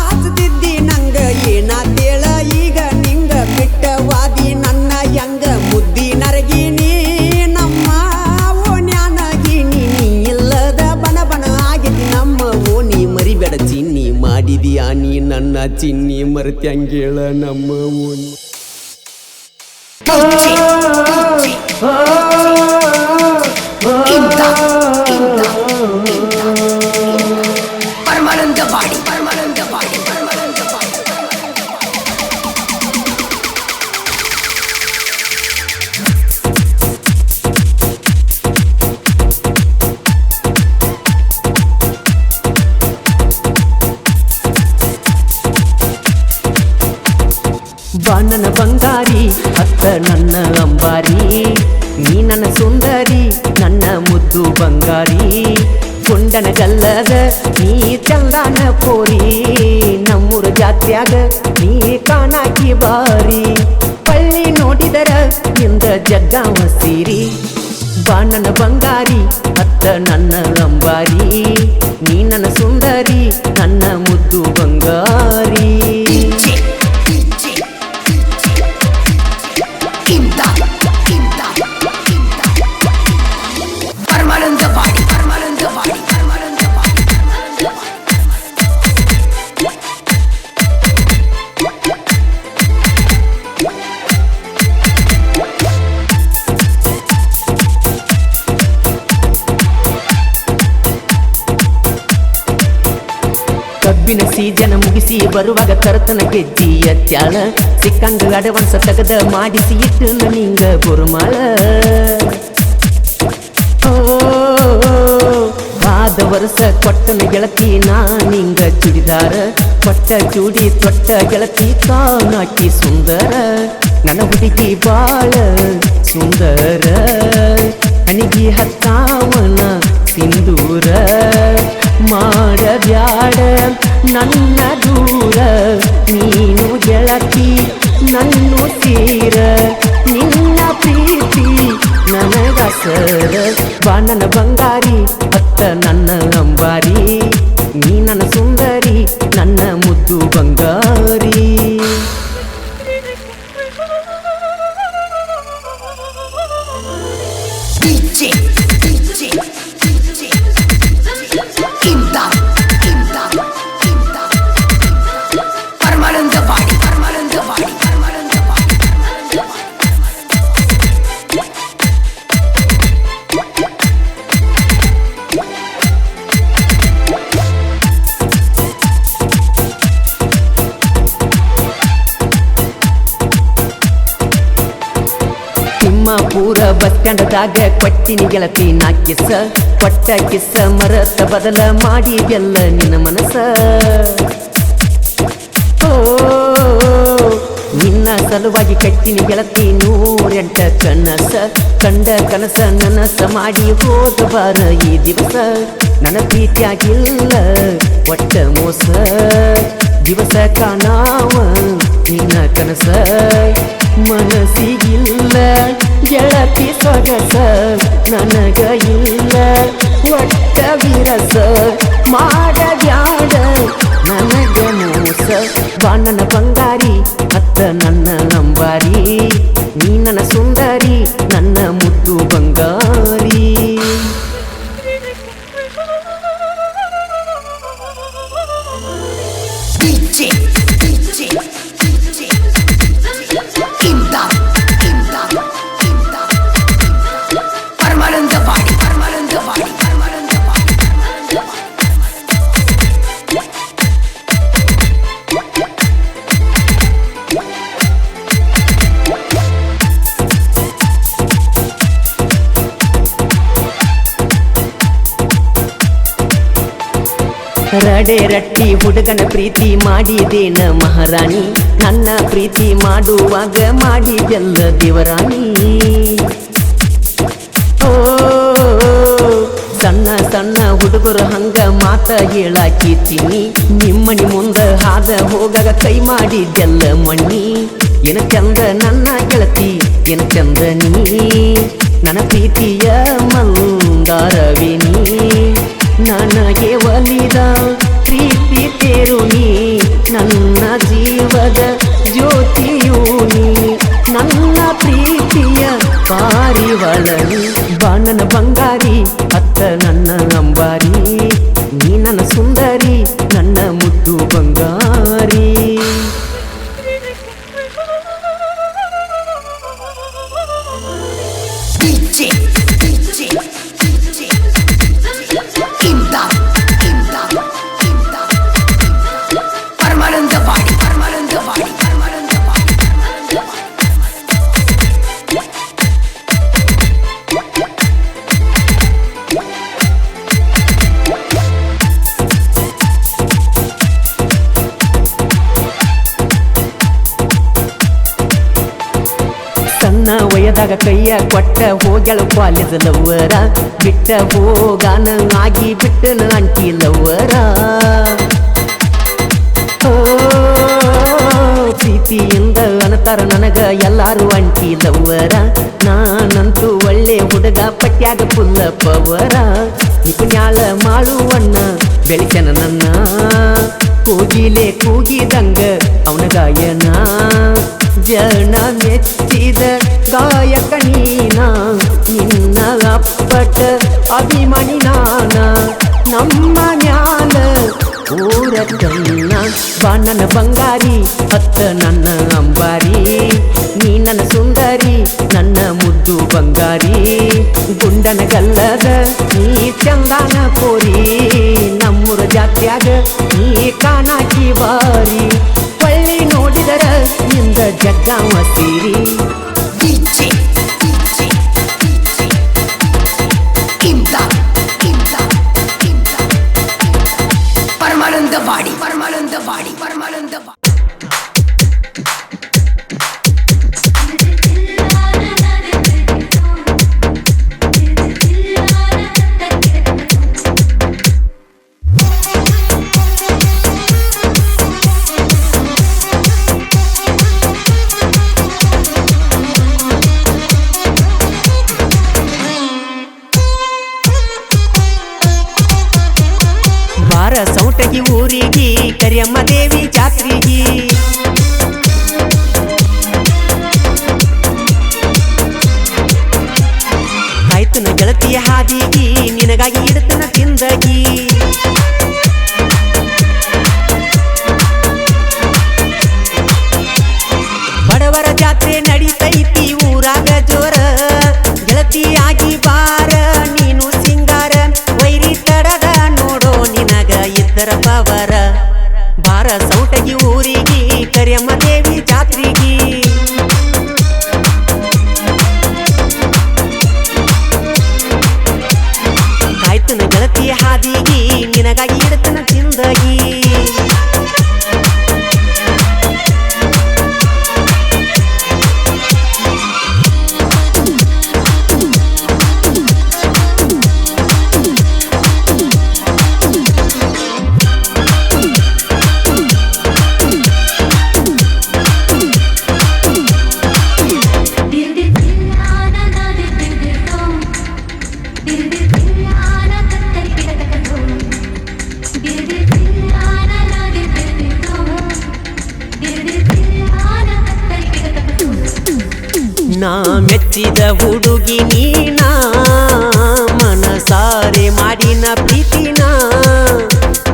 ಹಚ್ಚದಿದ್ದಿ ನಂಗ ಏನಾತೇಳ ಈಗ ನಿಂಗ ಬಿಟ್ಟ ವಾದಿ ನನ್ನ ಹೆಂಗ ಮುದ್ದಿ ನರಗಿನಿ ನಮ್ಮ ಓನ್ಯಾನಗಿನಿ ನೀ ಇಲ್ಲದ ಬನ ಆಗಿದಿ ನಮ್ಮ ಓನಿ ಮರಿಬೇಡ ಚಿನ್ನಿ ಮಾಡಿದಿಯಾ ನೀ ನನ್ನ ಚಿನ್ನಿ ಮರೆತ್ಯಂಗೇಳ ನಮ್ಮ ಓನಿ ಪರಮಾನಂದ ಬಾಡಿ ಬಾಣನ ಬಂಗಾರಿ ಅತ್ತ ನನ್ನ ಅಂಬಾರಿ ನೀ ನನ್ನ ಸುಂದರಿ ನನ್ನ ಮುದ್ದು ಬಂಗಾರಿ ಕೊಂಡನ ಗಲ್ಲದ ನೀ ಚಂದನ ಪೋರಿ ನಮ್ಮೂರ ಜಾತ್ಯಾಗ ನೀ ಕಾಣಾಕಿ ಬಾರಿ ಪಳ್ಳಿ ನೋಡಿದರ ಇಂದ ಜಗ್ಗಾವ ಸೀರಿ ಬಾಣನ ಬಂಗಾರಿ ಅತ್ತ ನನ್ನ ಅಂಬಾರಿ ನೀ ನನ್ನ ಸುಂದರಿ ನನ್ನ ಮುದ್ದು ಬಂಗಾರಿ ಕಬ್ಬಿನ ಸೀಜನ ಮುಗಿಸಿ ಬರುವಾಗ ತರತನ ಗೆಜ್ಜಿಯ ತ್ಯಾಳ ಸಿಕ್ಕಂಗ ಅಡವನ್ಸ ತಗದ ಮಾಡಿಸಿ ಇಟ್ಟು ನಿಂಗ ಬುರುಮಾಳ ಆದ ವರ್ಷ ಕೊಟ್ಟನ ಗೆಳತಿ ನಾ ನಿಂಗ ಚುಡಿದಾರ ಕೊಟ್ಟ ಚೂಡಿ ತೊಟ್ಟ ಗೆಳತಿ ಕಾಣಾಕಿ ಸುಂದರ ನನ್ನ ಹುಡುಗಿ ಬಾಳ ಸುಂದರ ಅಣಿಗಿ ಹತ್ತಾವನ ಸಿಂಧೂರ ಮಾಡಬ್ಯಾಡ ನನ್ನ ದೂರ ನೀನು ಗೆಳತಿ ನನ್ನು ತೀರ ನಿನ್ನ ಪ್ರೀತಿ ನನಗಸರ ಬಾಣನ ಬಂಗಾರಿ ಅತ್ತ ನನ್ನ ಅಂಬಾರಿ ನೀ ನನ್ನ ಸುಂದರಿ ನನ್ನ ಮುದ್ದು ಬಂಗಾರಿ ಪೂರ ಬಸ್ ಸ್ಟ್ಯಾಂಡ್ದಾಗ ಕೊಟ್ಟಿನಿ ಗೆಳತಿ ನಾ ಕಿಸ್ಸ ಕೊಟ್ಟ ಕಿಸ್ಸ ಮರತ ಬದಲ ಮಾಡಿದೆಲ್ಲ ನಿನ್ನ ಮನಸ ನಿನ್ನ ಸಲುವಾಗಿ ಕಟ್ಟಿನಿ ಗೆಳತಿ 108 ಕನಸ ಕಂಡ ಕನಸ ನನಸ ಮಾಡಿ ಹೋಗಬಾರ ಈ ದಿವಸ ನನ್ನ ಪ್ರೀತಿಯಾಗಿಲ್ಲ ಒಟ್ಟ ಮೋಸ ದಿವಸ ಕಾಣಾವ ನಿನ್ನ ಕನಸ ಮನಸ್ಸಿಗಿಲ್ಲ ಗೆಳತಿ ಸೊಗಸ ನನಗ ಇಲ್ಲ ಒಟ್ಟ ವಿರಸ ಮಾಡಬ್ಯಾಡ ನನಗ ಮೋಸ ಬಾಣನ ಬಂಗಾರಿ ಅತ್ತ ನನ್ನ ಅಂಬಾರಿ ನೀ ನನ್ನ ಸುಂದರಿ ನನ್ನ ಮುದ್ದು ಬಂಗಾರಿ ರಡೆ ರಟ್ಟಿ ಹುಡುಗನ ಪ್ರೀತಿ ಮಾಡಿದೇನ ಮಹಾರಾಣಿ ನನ್ನ ಪ್ರೀತಿ ಮಾಡುವಾಗ ಮಾಡಿದೆಲ್ಲ ದೇವರಾಣಿ ಓ ಸಣ್ಣ ಸಣ್ಣ ಹುಡುಗರು ಹಂಗ ಮಾತ ಹೇಳಾಕಿತೀನಿ ನಿಮ್ಮನಿ ಮುಂದ ಹಾದ ಹೋಗಾಗ ಕೈ ಮಾಡಿದೆಲ್ಲ ಮಣ್ಣಿ ಏನ ಚಂದ ನನ್ನ ಗೆಳತಿ ಏನ ಚಂದ ನೀ ನನ್ನ ಪ್ರೀತಿಯ ಮಂದಾರವಿನಿ ನನಗೆ ಒಲಿದ ಪ್ರೀತಿ ತೇರುನಿ ನನ್ನ ಜೀವದ ಜ್ಯೋತಿಯೂ ನೀ ನನ್ನ ಪ್ರೀತಿಯ ಪಾರಿವಾಳನಿ ಬಾಣನ ಬಂಗಾರಿ ಅತ್ತ ನನ್ನ ಅಂಬಾರಿ ನೀ ನನ್ನ ಸುಂದರಿ ನನ್ನ ಮುದ್ದು ಬಂಗಾರಿ ಕೈಯಾಗ ಕೈಯ ಕೊಟ್ಟ ಹೋಗ್ಯಾಳ ಕಾಲೇಜ್ ಲವ್ವರ ಬಿಟ್ಟ ಹೋಗಾನ ಆಗಿ ಬಿಟ್ಟನ ಅಂಟಿ ಲವ್ವರ ಪ್ರೀತಿಯಿಂದ ಅನತಾರ ನನಗ ಎಲ್ಲಾರು ಅಂಟಿ ಲವ್ವರ ನಾನಂತೂ ಒಳ್ಳೆ ಹುಡುಗ ಪಟ್ಯಾಗ ಫುಲ್ಲ ಪವರ ನಿಪುಣ್ಯಾಳ ಮಾಡುವಣ್ಣ ಬೆಳಿತನ ನನ್ನ ಕೂಗಿಲೆ ಕೂಗಿದಂಗ ಅವನ ಗಾಯನ ಜನ ಮೆಚ್ಚಿದ ಗಾಯಕ ನೀನ ನಿನ್ನ ಅಪ್ಪಟ ಅಭಿಮಾನಿ ನಾನ ನಮ್ಮ ಮ್ಯಾಲ ಊರ ಕಣ್ಣ ಬಾ ನನ್ನ ಬಂಗಾರಿ ಹತ್ತ ನನ್ನ ಅಂಬಾರಿ ನೀ ನನ್ನ ಸುಂದರಿ ನನ್ನ ಮುದ್ದು ಬಂಗಾರಿ ಗುಂಡನ ಗಲ್ಲದ ನೀ ಚಂದನ ಪೋರಿ ನಮ್ಮೂರ ಜಾತ್ಯಾಗ ನೀ ಕಾನಾಕಿ ಬಾರಿ ಒಳ್ಳಿ ನೋಡಿದರ ನಿಂದ ಜಗ್ಗಾವ ತೀರಿ ಪರಮಾನಂದವಾಡಿ ಪರಮಾನಂದವಾಡಿ ಪರಮಾನಂದವಾಡಿ ಬಾರ ಸೌಟಗಿ ಊರಿಗಿ ಕರಿಯಮ್ಮ ದೇವಿ ಜಾತ್ರಿಗಿ ಆಯ್ತನ ಗೆಳತಿಯ ಹಾದಿಗಿ ನಿನಗಾಗಿ ಇಡತನ ತಿಂದಗಿ ಬಡವರ ಜಾತ್ರೆ ನಡಿತೈತಿ ಊರಾಗ ಜೋರ ಗೆಳತಿಯಾಗಿ ಬಾರ ನೀನು ಸಿಂಗಾರ ವೈರಿ ತಡದ ನೋಡೋ ನಿನಗ ಇದ್ದರ ಪವರ ಬಾರ ಸೌಟಗಿ ಊರಿಗಿ ಕರಿಯಮ್ಮ ದೇವಿ ಜಾತ್ರಿಗಿ ಕಾಯ್ತನ ಗೆಳತಿಯ ಹಾದಿಗಿ ನಿನಗಾಗಿ ಇಡತನ ತಿಂದಗಿ ನಾ ಮೆಚ್ಚಿದ ಹುಡುಗಿ ನೀನ ಮನಸಾರೆ ಮಾಡಿನ ಪ್ರೀತಿನ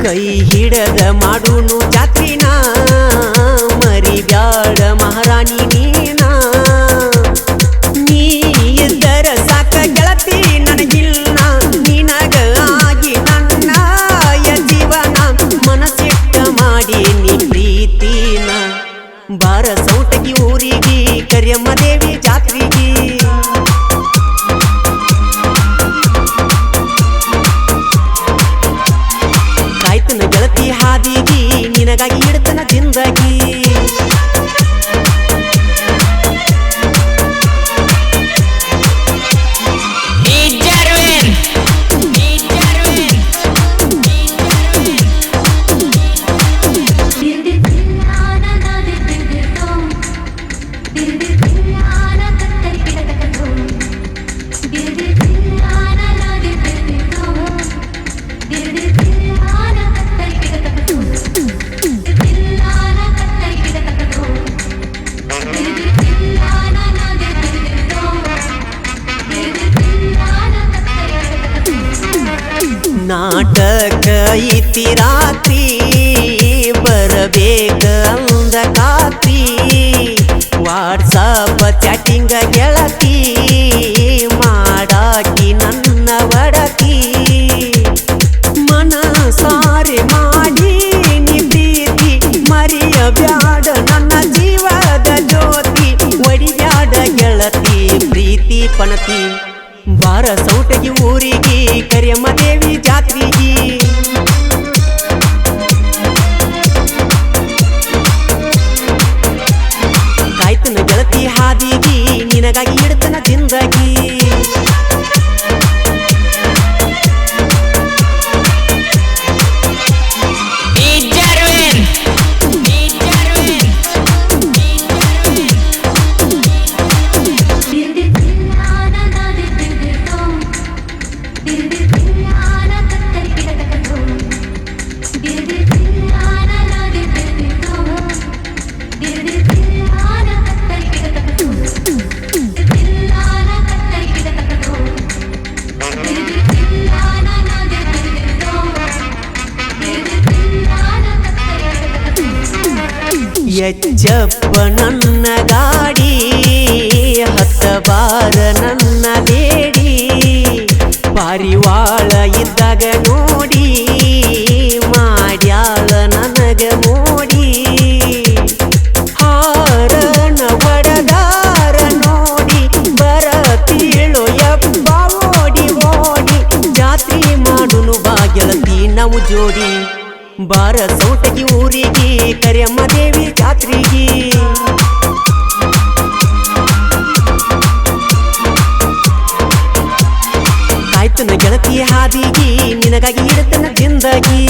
ಕೈ ಹಿಡದ ಮಾಡುನು ಜಾತ್ರಿನ ಮರಿಬ್ಯಾಡ ಮಹಾರಾಣಿ ನೀನ ನೀ ಇದ್ದರ ಸಾಕ ಗೆಳತಿ ನನಗಿಲ್ಲ ನಿನಗ ಆಗಿ ನನ್ನ ಜೀವನ ಮನಸ್ಸಿಟ್ಟ ಮಾಡಿ ನೀ ಪ್ರೀತಿನ ಬಾರ ಸೌಟಗಿ ಊರಿಗಿ ಕರಿಯಮ್ಮ ದೇವಿ ಜಾತ್ರಿಗಿ ಕಾಯ್ತನ ಗೆಳತಿ ಹಾದಿಗಿ ನಿನಗಾಗಿ ಇಡತನ ತಿಂದಗಿ ನಾಟಕ ಐತಿ ರಾತ್ರಿ ಬರಬೇಕ ಅಂದ ಕಾತ್ರಿ ವಾಟ್ಸಪ್ ಚಾಟಿಂಗ ಗೆಳತಿ ಮಾಡಾಕಿ ನನ್ನ ಒಡತಿ ಮನಸಾರೆ ಮಾಡಿ ನೀ ಪ್ರೀತಿ ಮರಿಯಬ್ಯಾಡ ನನ್ನ ಜೀವದ ಜ್ಯೋತಿ ಒಡಿಬ್ಯಾಡ ಗೆಳತಿ ಪ್ರೀತಿ ಪಣತಿ ಬಾರ ಸೌಟಗಿ ಊರಿಗಿ ಕರಿಯಮ್ಮ ದೇವಿ ಜಾತ್ರಿಗಿ ಕಾಯ್ತನ ಗೆಳತಿ ಹಾದಿಗಿ ನಿನಗಾಗಿ ಇಡತನ ಹಿಡಿತನ ಜಿಂದಗಿ ಎಚ್ಚಪ್ಪ ನನ್ನ ಗಾಡಿ ಹತ್ತ ಬಾರ ನನ್ನ ಬೇಡಿ ಪಾರಿವಾಳ ಇದ್ದಾಗ ನೋಡಿ ಮಾಡ್ಯಾಳ ನನಗ ಮೋಡಿ ಹಾರನ ಒಡದಾರ ನೋಡಿ ಬರತೀಳೋ ಯಪ್ಪ ಓಡಿ ಓಡಿ ಜಾತ್ರೆ ಮಾಡುನು ಬಾ ಗೆಳತಿ ನಾವು ಜೋಡಿ ಬಾರ ಸೌಟಗಿ ಊರಿಗೆ ಕರಿಯಮ್ಮ ದೇವಿ ಜಾತ್ರೆಗೆ ಕಾಯ್ತನ ಗೆಳತಿ ಹಾದಿಗೆ ನಿನಗಾಗಿ ಇಡತನ ಜಿಂದಗಿ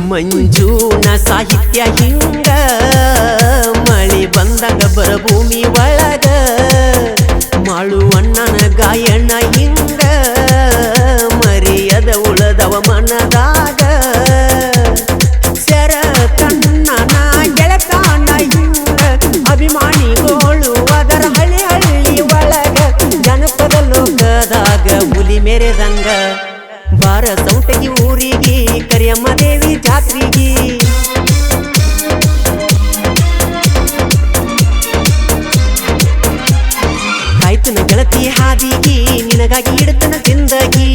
ಮಂಜೂನ ಸಾಹಿತ್ಯ ಹಿಂಗ ಮಳಿ ಬಂದಾಗ ಬರಭೂಮಿ ಒಳಗ ಮಾಳುವಣ್ಣನ ಗಾಯನ ಹಿಂಗ ಮರಿಯದ ಉಳದವ ಮನದಾಗ ಸರ ಕಣ್ಣನ ಗೆಳತಾನ ಹಿಂಗ ಅಭಿಮಾನಿಗಳು ಅದರ ಹಳ್ಳಿ ಹಳ್ಳಿ ಒಳಗ ಜನಪದ ಲೋಕದಾಗ ಹುಲಿ ಮೆರೆದಂಗ ಬಾರ ಸೌಟಗಿ ಊರಿಗೆ ಕರಿಯಮ್ಮ ದೇವಿ ಜಾತ್ರೆಗೆ ಕಾಯ್ತನ ಗೆಳತಿ ಹಾದಿಗೆ ನಿನಗಾಗಿ ಇಡತನ ಜಿಂದಗಿ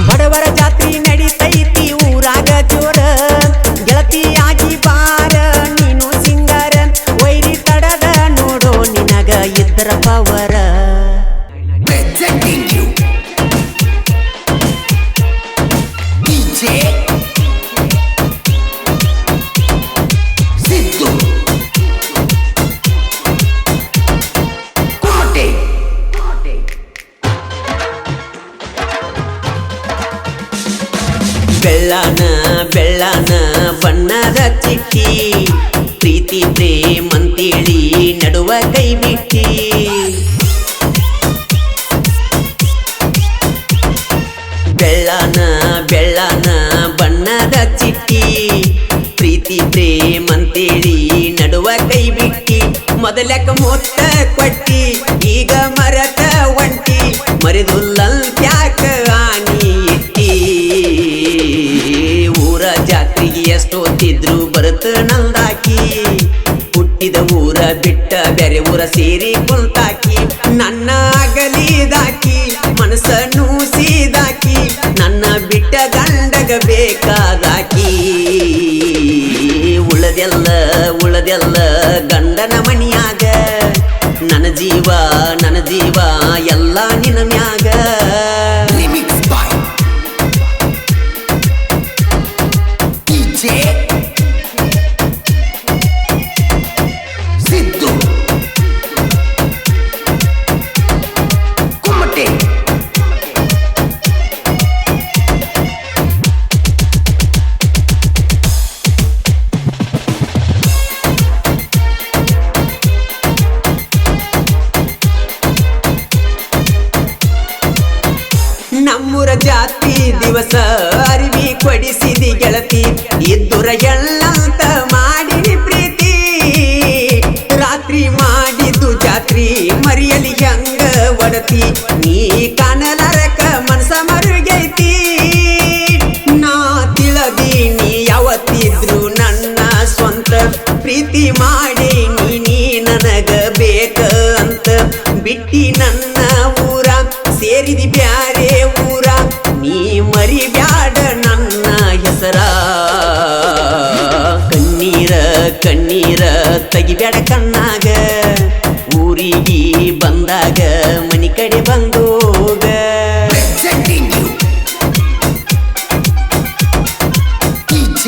ಬಡವರ ಜಾತ್ರೆ ನಡಿತೈತಿ ಊರಾಗ ಜೋರ ಗೆಳತಿಯಾಗಿ ಬಾರ ನೀನು ಸಿಂಗಾರ ವೈರಿ ತಡದ ನೋಡೋ ನಿನಗ ಇದ್ದರ power Presenting you DJ Siddu Kumate ಬೆಳ್ಳಾನ ಬೆಳ್ಳಾನ ಬಣ್ಣದ ಚಿಟ್ಟಿ ಪ್ರೀತಿ ಪ್ರೇಮಂತೇಳಿ ನಡುವ ಕೈ ಬಿಟ್ಟಿ ಬೆಳ್ಳಾನ ಬೆಳ್ಳಾನ ಬಣ್ಣದ ಚಿಟ್ಟಿ ಪ್ರೀತಿ ಪ್ರೇಮಂತೇಳಿ ನಡುವ ಕೈ ಬಿಟ್ಟಿ ಮೊದಲಕ ಮುತ್ತ ಕೊಟ್ಟಿ ಈಗ ಮರತ ಒಂಟಿ ಮರಿದುಲ್ಲಂತ್ಯಾಕ ಆನಿ ಇಟ್ಟಿ ಊರ ಜಾತ್ರೆಗೆ ಎಷ್ಟೊತ್ತಿದ್ರು ಬರುತ್ತ ನಂದಾಕಿ ಹುಟ್ಟಿದ ಊರ ಬಿಟ್ಟ ಬೇರೆ ಊರ ಸೇರಿ ಕುಂತಾಕಿ ನನ್ನ ಅಗಲಿದಾಕಿ ಮನಸ್ಸನ್ನು ಸೀದಾಕಿ ನನ್ನ ಬಿಟ್ಟ ಗಂಡಗ ಬೇಕಾದಾಕಿ ಉಳದೆಲ್ಲ ಗಂಡನ ಮಣಿಯಾಗ ನನ್ನ ಜೀವ ಎಲ್ಲ ನಿನ್ನ ಮ್ಯಾಗ Remix by DJ Siddu Kumate ಮೈಯಲ್ಲಿ ಹೆಂಗ ಒಡತಿ ನೀ ಕಾಣಲಾರಕ ಮನಸ ಮರುಗೈತಿ ನಾ ತಿಳದೀನಿ ಯಾವತ್ತಿದ್ರು ನನ್ನ ಸ್ವಂತ ಪ್ರೀತಿ ಮಾಡಿ ನೀ ನನಗ ಬೇಕ ಅಂತ ಬಿಟ್ಟಿ ನನ್ನ ಊರ ಸೇರಿದಿ ಬ್ಯಾರೆ ಊರ ನೀ ಮರಿಬ್ಯಾಡ ನನ್ನ ಹೆಸರ ಕಣ್ಣೀರ ಕಣ್ಣೀರ ತೆಗಿಬ್ಯಾಡ ಕಣ್ಣಾಗ ಊರಿಗೆ ಬಂದಾಗ ಮನಿ ಕಡೆ ಬಂದೋಗ Presenting you DJ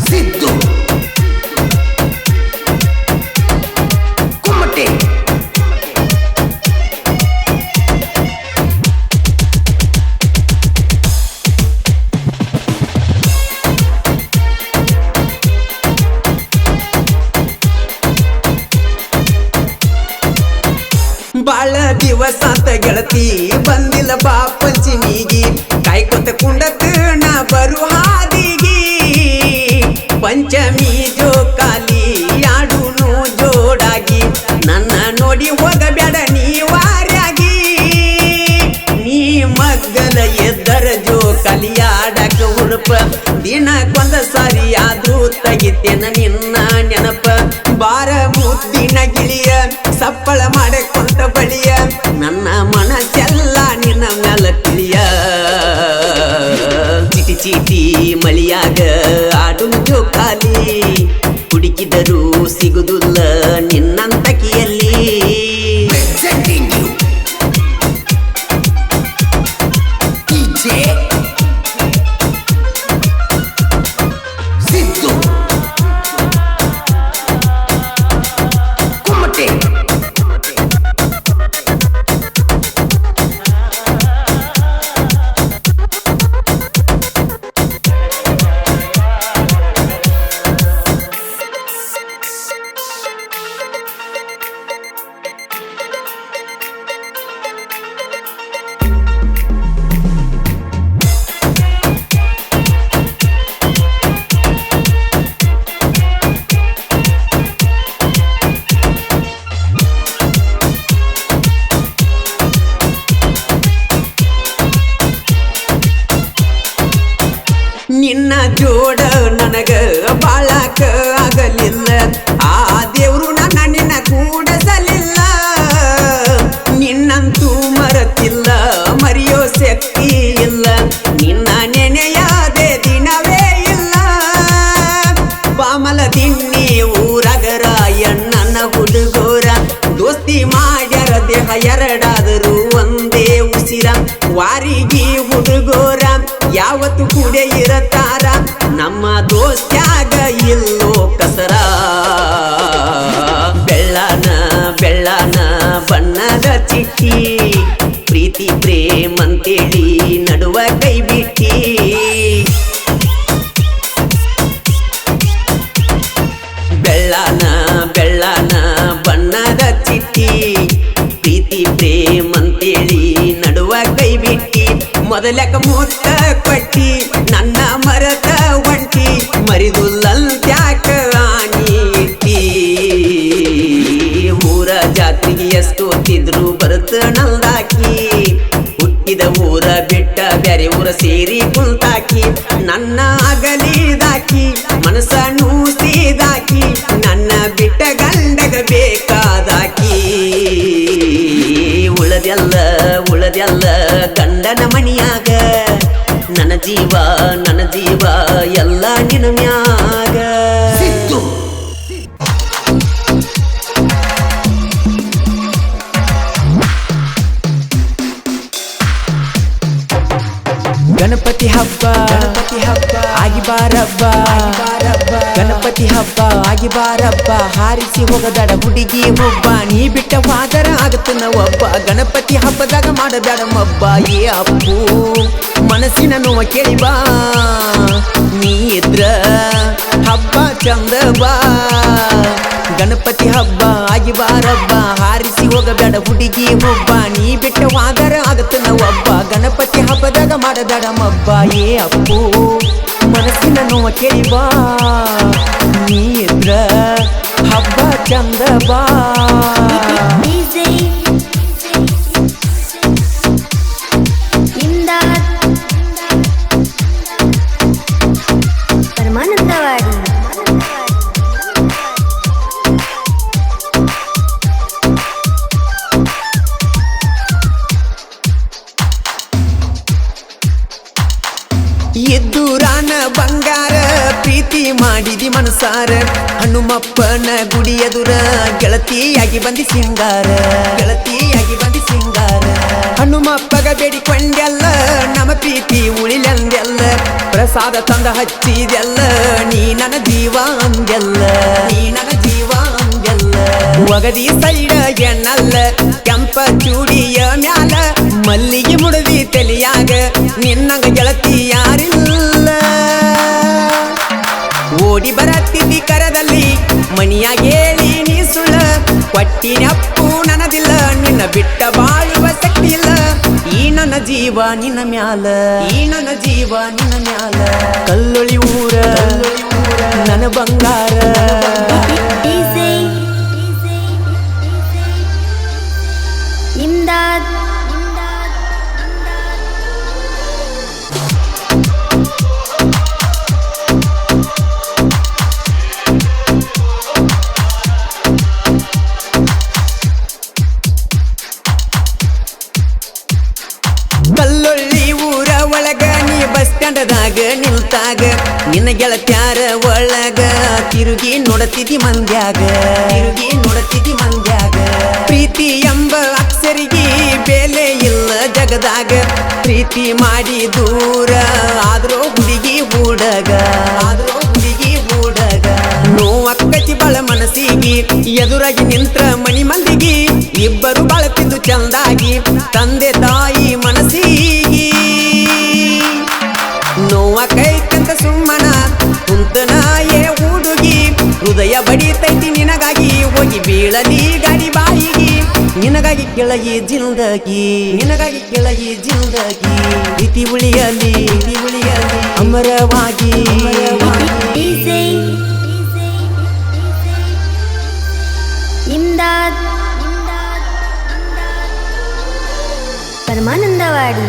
Siddu Kumate ಬಾಳ ದಿವಸಾತ ಗೆಳತಿ ಬಂದಿಲ್ಲ ಬಾ ಪಂಚಮಿಗಿ ಕಾಯ್ಕೊತ ಕುಂಡತ ನಾ ಬರು ಹಾದಿಗಿ ಪಂಚಮಿ ಜೋಕಾಲಿ ಆಡುನು ಜೋಡಾಗಿ ನನ್ನ ನೋಡಿ ಹೋಗಬೇಡ ನೀ ವಾರ್ಯಾಗಿ ನೀ ಮಗ್ಗಲ ಎದ್ದರ ಜೋಕಾಲಿ ಆಡಕ ಉರುಪ ದಿನಕ್ಕೊಂದ ಸಾರಿ ಆದ್ರೂ ತೆಗಿತೇನ ನಿನ್ನ ನೆನಪ ಬಾರ ಮುದ್ದಿನ ಗಿಳಿಯ ಸಪ್ಪಳ ಮಾಡಕೊಂತ ಬಳಿಯ ನನ್ನ ಮನಸ್ಸೆಲ್ಲ ನಿನ್ನ ಮ್ಯಾಲ ತಿಳಿಯ ಚಿಟಿ ಚೀಟಿ ಮಳಿಯಾಗ ಆಡು ಜೋಕಾಲಿ ಹುಡುಕಿದರೂ ಸಿಗುದಿಲ್ಲ ನಿನ್ನಂತಕಿಯಲ್ಲಿ Presenting you DJ Siddu Kumate ನಿನ್ನ ಜೋಡ ನನಗ ಬಾಳಕ ಆಗಲಿಲ್ಲ ಆ ದೇವ್ರು ನನ್ನ ನಿನ್ನ ಕೂಡಸಲಿಲ್ಲ ನಿನ್ನಂತೂ ಮರತಿಲ್ಲ ಮರೆಯೋ ಶಕ್ತಿ ಇಲ್ಲ ನಿನ್ನ ನೆನೆಯಾದೆ ದಿನವೇ ಇಲ್ಲ ಪಾಮಲ ದಿನ್ನಿ ಊರಗರ ಎಣ್ಣನ ಹುಡುಗೋರ ದೋಸ್ತಿ ಮಾಡ್ಯಾರ ದೇಹ ಎರಡಾದರೂ ಒಂದೇ ಉಸಿರ ವಾರಿಗೆ ಹುಡುಗೋರ ಯಾವತ್ತು ಕೂಡ ಇರತಾರ ನಮ್ಮ ದೋಸ್ತ್ಯಾಗ ಇಲ್ಲೋ ಕಸರ ಬೆಳ್ಳನ ಬೆಳ್ಳನ ಬಣ್ಣದ ಚಿಟ್ಟಿ ಪ್ರೀತಿ ಪ್ರೇಮಂತೇಳಿ ನಡುವ ಕೈ ಬಿಟ್ಟಿ ಬೆಳ್ಳನ ಬೆಳ್ಳನ ಬಣ್ಣದ ಚಿಟ್ಟಿ ಪ್ರೀತಿ ಪ್ರೇಮಂತೇಳಿ ನಡುವ ಕೈ ಬಿಟ್ಟಿ ಮೊದಲಕ ಮುತ್ತ ಕೊಟ್ಟಿ ನನ್ನ ಮರತ ಒಂಟಿ ಮರಿದುಲ್ಲಂತ್ಯಾಕ ಆನಿ ಇಟ್ಟಿ ಊರ ಜಾತ್ರೆಗೆ ಎಷ್ಟು ಹೊತ್ತಿದ್ರು ಬರುತ್ತ ನಲ್ದಾಕಿ ಹುಟ್ಟಿದ ಊರ ಬಿಟ್ಟ ಬ್ಯಾರೆ ಊರ ಸೇರಿ ಕುಂತಾಕಿ ನನ್ನ ಅಗಲಿದಾಕಿ ಮನಸ ನೂಸಿದಾಕಿ ನನ್ನ ಬಿಟ್ಟ ಗಂಡಗ ಬೇಕಾದಾಕಿ ಉಳದೆಲ್ಲ ಉಳದೆಲ್ಲ ಗಂಡನ ಮಣಿಯಾಗ ನನ್ನ ಜೀವ ಎಲ್ಲ ನಿನ್ನ ಮ್ಯಾಗ Siddu ಗಣಪತಿ ಹಬ್ಬ ಆಗಿ ಬಾರಬ್ಬ ಗಣಪತಿ ಹಬ್ಬ ಆಗಿ ಬಾರಬ್ಬ ಹಾರಿಸಿ ಹೋಗದಾಡ ಹುಡುಗಿ ಒಬ್ಬ ನೀ ಬಿಟ್ಟ ವಾದರ ಆಗತ್ತನ ಒಬ್ಬ ಗಣಪತಿ ಹಬ್ಬದಾಗ ಮಾಡಬೇಡ ಮಬ್ಬ ಏ ಅಪ್ಪು ಮನಸ್ಸಿನ ನೋವ ಕೇಳಿ ಬಾ ನೀ ಇದ್ರ ಹಬ್ಬ ಚಂದ ಬಾ ಗಣಪತಿ ಹಬ್ಬ ಆಗಿ ಬಾರಬ್ಬ ಹಾರಿಸಿ ಹೋಗಬೇಡ ಹುಡುಗಿ ಒಬ್ಬ ನೀ ಬಿಟ್ಟ ವಾದರ ಆಗತ್ತನ ಒಬ್ಬ ಗಣಪತಿ ಹಬ್ಬದಾಗ ಮಾಡಬೇಡ ಮಬ್ಬ ಏ ಅಪ್ಪು ಮನಸ್ಸಿನ ನೋವ ಕೇಳಿ ಬಾ ನೀ ಇದ್ರ ಹಬ್ಬ ಚಂದ ಬಾ ಪರಮಾನಂದವಾಡಿ ಎದ್ದೂರಾನ ಬಂಗಾರ ಪ್ರೀತಿ ಮಾಡಿದಿ ಮನಸಾರ ಹನುಮಪ್ಪನ ಗುಡಿ ಎದುರ ಗೆಳತಿಯಾಗಿ ಬಂದಿ ಸಿಂಗಾರ ಗೆಳತಿಯಾಗಿ ಬಂದಿ ಸಿಂಗಾರ ಹನುಮಪ್ಪಗ ಬೇಡಿಕೊಂಡೆಲ್ಲ ನಮ್ಮ ಪ್ರೀತಿ ಉಳಿಲೆಂದೆಲ್ಲ ಪ್ರಸಾದ ತಂದ ಹಚ್ಚಿದೆಲ್ಲ ನೀ ನನ್ನ ಜೀವ ಅಂದೆಲ್ಲ ನೀ ನನ್ನ ಜೀವ ಅಂದೆಲ್ಲ ಒಗದಿ ಸೈಡ ಎಣ್ಣಲ್ಲ ಕೆಂಪ ಚೂಡಿಯ ಮ್ಯಾಲ ಮಲ್ಲಿಗೆ ಮುಡದಿ ತಲಿಯಾಗ ನಿನ್ನಂಗ ಗೆಳತಿ ಯಾರಿಲ್ಲ ಓಡಿ ಬರತ್ತಿದ್ದಿ ಕರದಲ್ಲಿ ಮನಿಯಾಗ ಹೇಳಿ ನೀ ಸುಳ್ಳ ಕೊಟ್ಟಿನಪ್ಪು ನನದಿಲ್ಲ ನಿನ್ನ ಬಿಟ್ಟ ಬಾಳುವ ಶಕ್ತಿ ಇಲ್ಲ ಈ ನನ್ನ ಜೀವ ನಿನ್ನ ಮ್ಯಾಲ ಈ ನನ್ನ ಜೀವ ನಿನ್ನ ಮ್ಯಾಲ ಕಲ್ಲೊಳಿ ಊರ ನನ್ನ ಬಂಗಾರ ಇಮ್ದಾದ್ ಕಲ್ಲೊಳ್ಳಿ ಊರ ಒಳಗ ನೀ ಬಸ್ ಸ್ಟ್ಯಾಂಡದಾಗ ನಿಲ್ತಾಗ ನಿನ್ನ ಗೆಳತ್ಯಾರ ಒಳಗ ತಿರುಗಿ ನೋಡತಿದಿ ಮಂದ್ಯಾಗ ತಿರುಗಿ ನೋಡತಿದಿ ಮಂದ್ಯಾಗ ಪ್ರೀತಿ ಎಂಬ ಅಕ್ಷರಿಗೆ ಬೆಲೆ ಇಲ್ಲ ಜಗದಾಗ ಪ್ರೀತಿ ಮಾಡಿ ದೂರ ಆದ್ರೂ ಹುಡುಗಿ ಬೂಡಗ ಆದ್ರೂ ಹುಡುಗಿ ಬೂಡಗ ನೋವಕ್ಕತಿ ಬಾಳ ಮನಸ್ಸಿಗೆ ಎದುರಾಗಿ ನಿಂತ್ರ ಮನಿ ಮಂದಿಗೆ ಇಬ್ಬರು ಬಾಳತಿದ್ದು ಚಂದಾಗಿ ತಂದೆ ತಾಯಿ ಮನಸ್ಸಿಗೆ ನೋವ ಕೈತಂತ ಸುಮ್ಮನ ಕುಂತನಾಯೇ ಹುಡುಗಿ ಹೃದಯ ಬಡಿತೈತಿ ನಿನಗಾಗಿ ಹೋಗಿ ಬೀಳಲಿ ಗಾಡಿ ಬಾಯಿಗೆ ನಿನಗಾಗಿ ಕೆಳಗಿ ಜಿಂದಗಿ ನಿನಗಾಗಿ ಕೆಳಗಿ ಜಿಂದಗಿ ಪ್ರೀತಿ ಉಳಿಯಲಿ ಅಮರವಾಗಿ ಇಮ್ದಾದ್ ಪರಮಾನಂದವಾಡಿ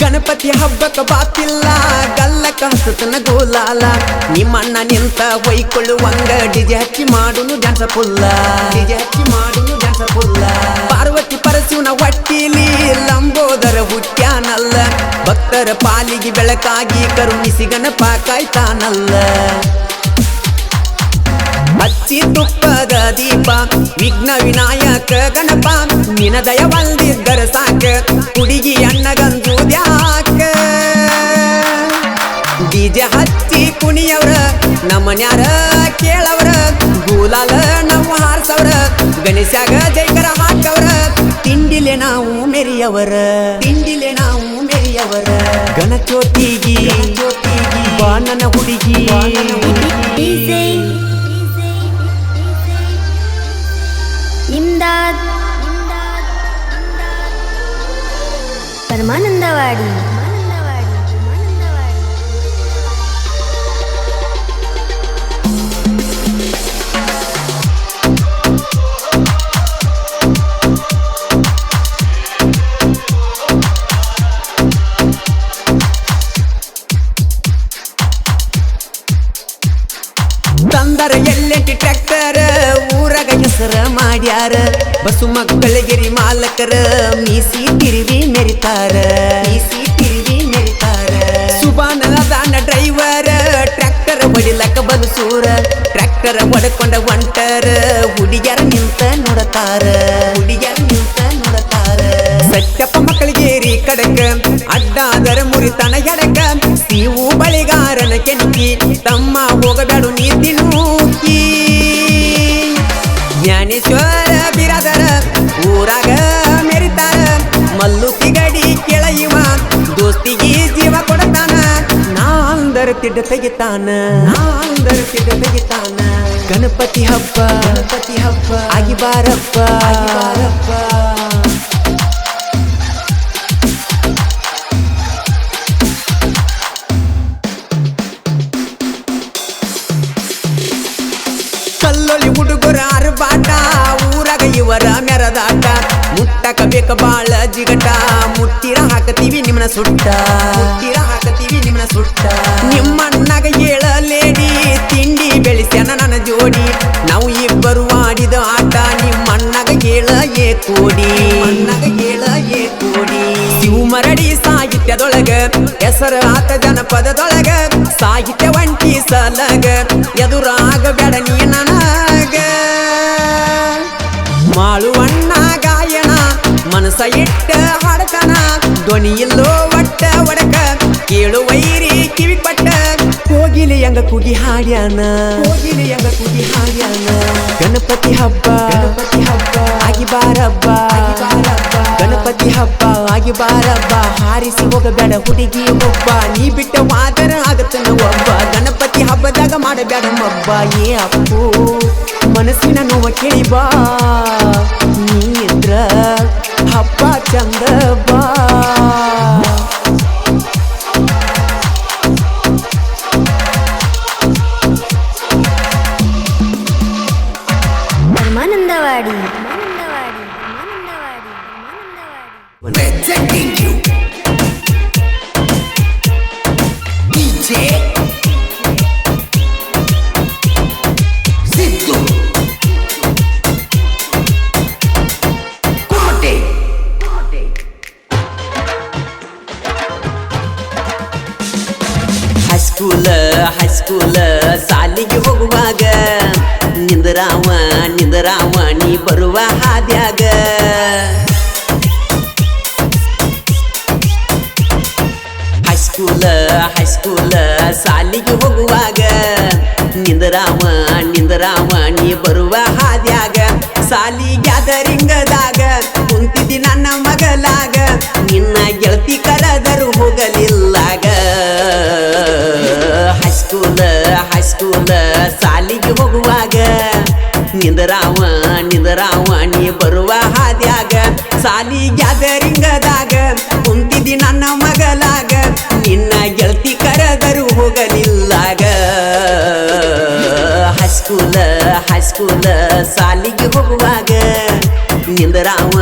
ಗಣಪತಿ ಹಬ್ಬಕ್ಕ ಬಾತಿಲ್ಲ ಗಲ್ಲಕ್ಕ ಹಸತನ ಗೋಲಾಲ ನಿಮ್ಮಣ್ಣ ನಿಂತ ಹೊಯ್ಕೊಳ್ಳುವಂಗ ಡಿಜೆ ಹಚ್ಚಿ ಮಾಡುನು ಡ್ಯಾನ್ಸ ಪುಲ್ಲ ಡಿಜೆ ಹಚ್ಚಿ ಮಾಡುನು ಡ್ಯಾನ್ಸ ಪುಲ್ಲ ಪಾರ್ವತಿ ಪರಶಿವನ ಹೊಟ್ಟಿಲಿ ಲಂಬೋದರ ಹುಟ್ಟ್ಯಾನಲ್ಲ ಭಕ್ತರ ಪಾಲಿಗೆ ಬೆಳಕಾಗಿ ಕರುಣಿಸಿ ಗಣಪ ಕಾಯ್ತಾನಲ್ಲ ಹಚ್ಚಿ ತುಪ್ಪದ ದೀಪ ವಿಘ್ನ ವಿನಾಯಕ ಗಣಪ ನಿನ ದಯವಲ್ದಿದ್ದರ ಸಾಕ ಹುಡುಗಿ ಅಣ್ಣಗಂದು ದ್ಯಾಕ ಡಿಜೆ ಹಚ್ಚಿ ಕುಣಿಯವ್ರ ನಮ್ಮನ್ಯಾರ ಕೇಳವ್ರ ಗೂಲಾಲ ನಾವು ಹಾರ್ಸವ್ರ ಗಣೇಶಾಗ ಜೈಕರ ಹಾಕವ್ರ ತಿಂಡಿಲೆ ನಾವು ಮೆರಿಯವರ ತಿಂಡಿಲೆ ನಾವು ಮೆರಿಯವರ ಗಣಚೋತಿಗಿ ಬಾನನ ಹುಡುಗಿ ಇಮ್ದಾದ್ ಪರಮಾನಂದವಾಡಿ ತಂದರ ಎಲ್ಲೆಂಟಿ ಟ್ರ್ಯಾಕ್ಟರ್ ಊರಾಗ ಹೆಸರ ಮಾಡ್ಯಾರ ಬಸ್ಸು ಮಕ್ಕಳಿಗೆರಿ ಮಾಲಕರ ಮೀಸಿ ತಿರುವಿ ಮೆರಿತಾರ ಮೀಸಿ ತಿರುವಿ ಮೆರಿತಾರ ಸುಬಾನದಾನ ಡ್ರೈವರ್ ಟ್ರ್ಯಾಕ್ಟರ್ ಹೊಡಿಲಕ್ಕ ಬಲಸೂರ ಟ್ರ್ಯಾಕ್ಟರ್ ಹೊಡ್ಕೊಂಡ ಹೊಂಟರ ಹುಡುಗ್ಯಾರ ನಿಂತ ನೋಡತಾರ ಹುಡುಗ್ಯಾರ ನಿಂತ ನೋಡತಾರ ಸತ್ಯಪ್ಪ ಮಕ್ಕಳಿಗೇರಿ ಕಡಕ ಅಡ್ಡಾದರ ಮುರಿತನ ಎಡಕ ನೀವು ಬಳಿಗಾರನ ಕೆಣಕಿ ತಮ್ಮ ಹೋಗಬೇಡು ನೀತಿ ನೂಕಿ ಜ್ಞಾನೇಶ್ವರ ಬಿರಾದರ ಊರಾಗ ಮೆರಿತಾರ ಮಲ್ಲು ತಿಗಡಿ ಕೆಳಯುವ ದೋಸ್ತಿಗೆ ಜೀವ ಕೊಡತಾನ ನಾ ಅಂದರ ತಿಡ್ಡ ಸಿಡ ತೆಗಿತಾನ ಸಿಡ ತೆಗಿತಾನ ಗಣಪತಿ ಹಬ್ಬ ಆಗಿ ಬಾರಪ್ಪ ಕಲ್ಲೊಳಿ ಹುಡುಗರ ಅರ್ಬಾಟ ಊರಾಗ ಇವರ ಮೆರದಾಟ ಮುಟ್ಟಕ ಬೇಕ ಬಾಳ ಜಿಗಟ ಮುಟ್ಟಿರ ಹಾಕತೀವಿ ನಿಮ್ಮನ ಸುಟ್ಟ ನಿಮ್ಮಣ್ಣಗ ಹೇಳಲೇಡಿ ತಿಂಡಿ ಬೆಳೆಸ್ಯಾನ ನನ್ನ ಜೋಡಿ ನಾವು ಇಬ್ಬರು ಆಡಿದ ಆಟ ನಿಮ್ಮಣ್ಣಗ ಹೇಳ ಏ ಕೋಡಿ ಶಿವಮರಡಿ ಸಾಹಿತ್ಯದೊಳಗ ಹೆಸರ ಆತ ಜನಪದದೊಳಗ ಸಾಹಿತ್ಯ ವಂಟಿ ಸಲಗ ಎದುರಾಗ ಬೇಡ ನೀ ನನಗ ಮಾಳುವಣ್ಣ ಗಾಯನ ಮನಸ ಇಟ್ಟ ಹಾಡತನ ಧ್ವನಿ ಇಲ್ಲೋ ಒಟ್ಟ ಒಡಕ ಕೇಳು ವೈರಿ ಕಿವಿ ಪಟ್ಟ ಹೋಗಿಲಿ ಹಂಗ ಕುಗಿ ಹಾಡ್ಯಾನ ಗಣಪತಿ ಹಬ್ಬ ಆಗಿ ಬಾರಬ್ಬ ಗಣಪತಿ ಹಬ್ಬ ಆಗಿ ಬಾರಬ್ಬ ಹಾರಿಸಿ ಹೋಗಬೇಡ ಹುಡುಗಿ ಒಬ್ಬ ನೀ ಬಿಟ್ಟ ಮಾದರ ಆಗತ್ತನ ಒಬ್ಬ ಗಣಪತಿ ಹಬ್ಬದಾಗ ಮಾಡಬೇಡ ಮಬ್ಬ ಏ ಅಪ್ಪು ಮನಸ್ಸಿನ ನೋವ ಕೇಳಿ ಬಾ ನೀ ಇದ್ರ ಹಬ್ಬ ಚಂದ ಬಾ ಧರ್ಮಾನಂದವಾಡಿ Presenting you DJ Siddu Kumate ಹೈಸ್ಕೂಲ ಸಾಲಿಗೆ ಹೋಗುವಾಗ ನಿಂದರಾವ ನೀ ಬರುವ ಹಾದ್ಯಾಗ ಹೈಸ್ಕೂಲ ಸಾಲಿಗೆ ಹೋಗುವಾಗ ನಿಂದರಾವ ನೀ ಬರುವ ಹಾದ್ಯಾಗ ಸಾಲಿ ಗ್ಯಾದರಿಂಗದಾಗ ಕುಂತಿದ್ದಿ ನನ್ನ ಮಗಲಾಗ ನಿನ್ನ ಗೆಳತಿ ಕರೆದರು ಹೋಗಲಿಲ್ಲಾಗ ಹೈಸ್ಕೂಲ ಸಾಲಿಗೆ ಹೋಗುವಾಗ ನಿಂದರಾವ ನೀ ಬರುವ ಹಾದ್ಯಾಗ ಸಾಲಿ ಗ್ಯಾದರಿಂಗದಾಗ ಕುಂತಿದ್ದಿ ನನ್ನ ಮಗಲಾಗ ನಿನ್ನ ಗೆಳತಿ ಕರೆದರು ಹೋಗಲಿಲ್ಲಾಗ ಹೈಸ್ಕೂಲ ಸಾಲಿಗೆ ಹೋಗುವಾಗ ನಿಂದರಾವ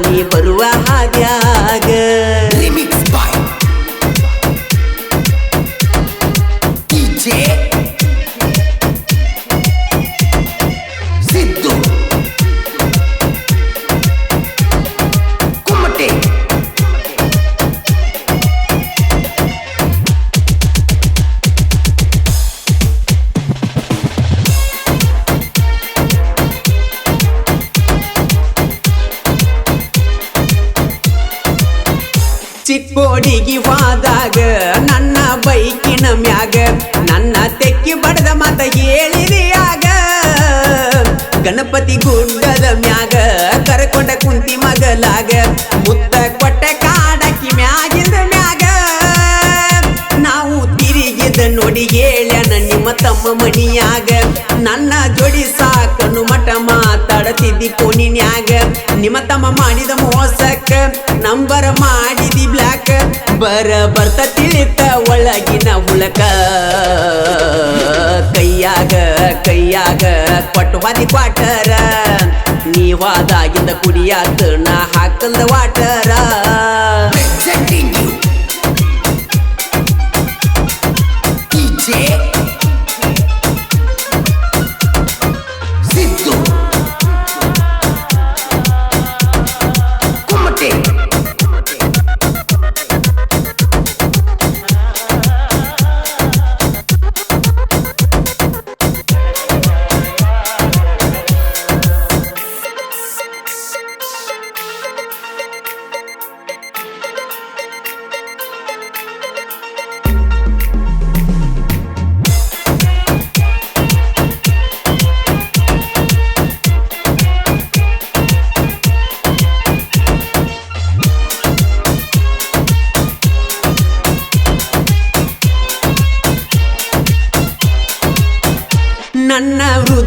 ನೀ ಬರುವ ಹಾದ್ಯಾಗ Remix by DJ Siddu Kumate ಚಿಕ್ಕೋಡಿಗೆ ಹೋದಾಗ ನನ್ನ ಬೈಕಿನ ಮ್ಯಾಗ ನನ್ನ ತೆಕ್ಕಿ ಬಡದ ಮಾತ ಹೇಳಿರಿಯಾಗ ಗಣಪತಿ ಗುಡ್ಡದ ಮ್ಯಾಗ ಕರ್ಕೊಂಡ ಕುಂತಿ ಮಗಲಾಗ ಮುತ್ತ ಕೊಟ್ಟ ಕಾಡಕ್ಕಿ ಮ್ಯಾಗಿಂದ ಮ್ಯಾಗ ನಾವು ತಿರುಗಿದ ನೋಡಿ ಹೇಳ್ಯಾನ ನಿಮ್ಮ ತಮ್ಮ ಮನಿಯಾಗ ನನ್ನ ಜೋಡಿ ಸಾಕನು ಮಠ ಮಾತಾಡತಿದ್ದಿ ಕೋಣಿನ್ಯಾಗ ನಿಮ್ಮ ತಮ್ಮ ಮಾಡಿದ ಮೋಸಕ್ಕ ನಂಬರ್ ಮಾಡಿದಿ ಬ್ಲ್ಯಾಕ್ ಬರ್ತ ತಿಳಿತ ಒಳಗಿನ ಉಳಕ ಕೈಯಾಗ ಕೊಟ್ಟು ಹಾದಿ ಕ್ವಾಟರ ನೀವಾದಾಗಿಂದ ಕುಡಿಯಾತ ನಾ ಹಾಕಲ್ದ water Presenting you DJ Siddu Kumate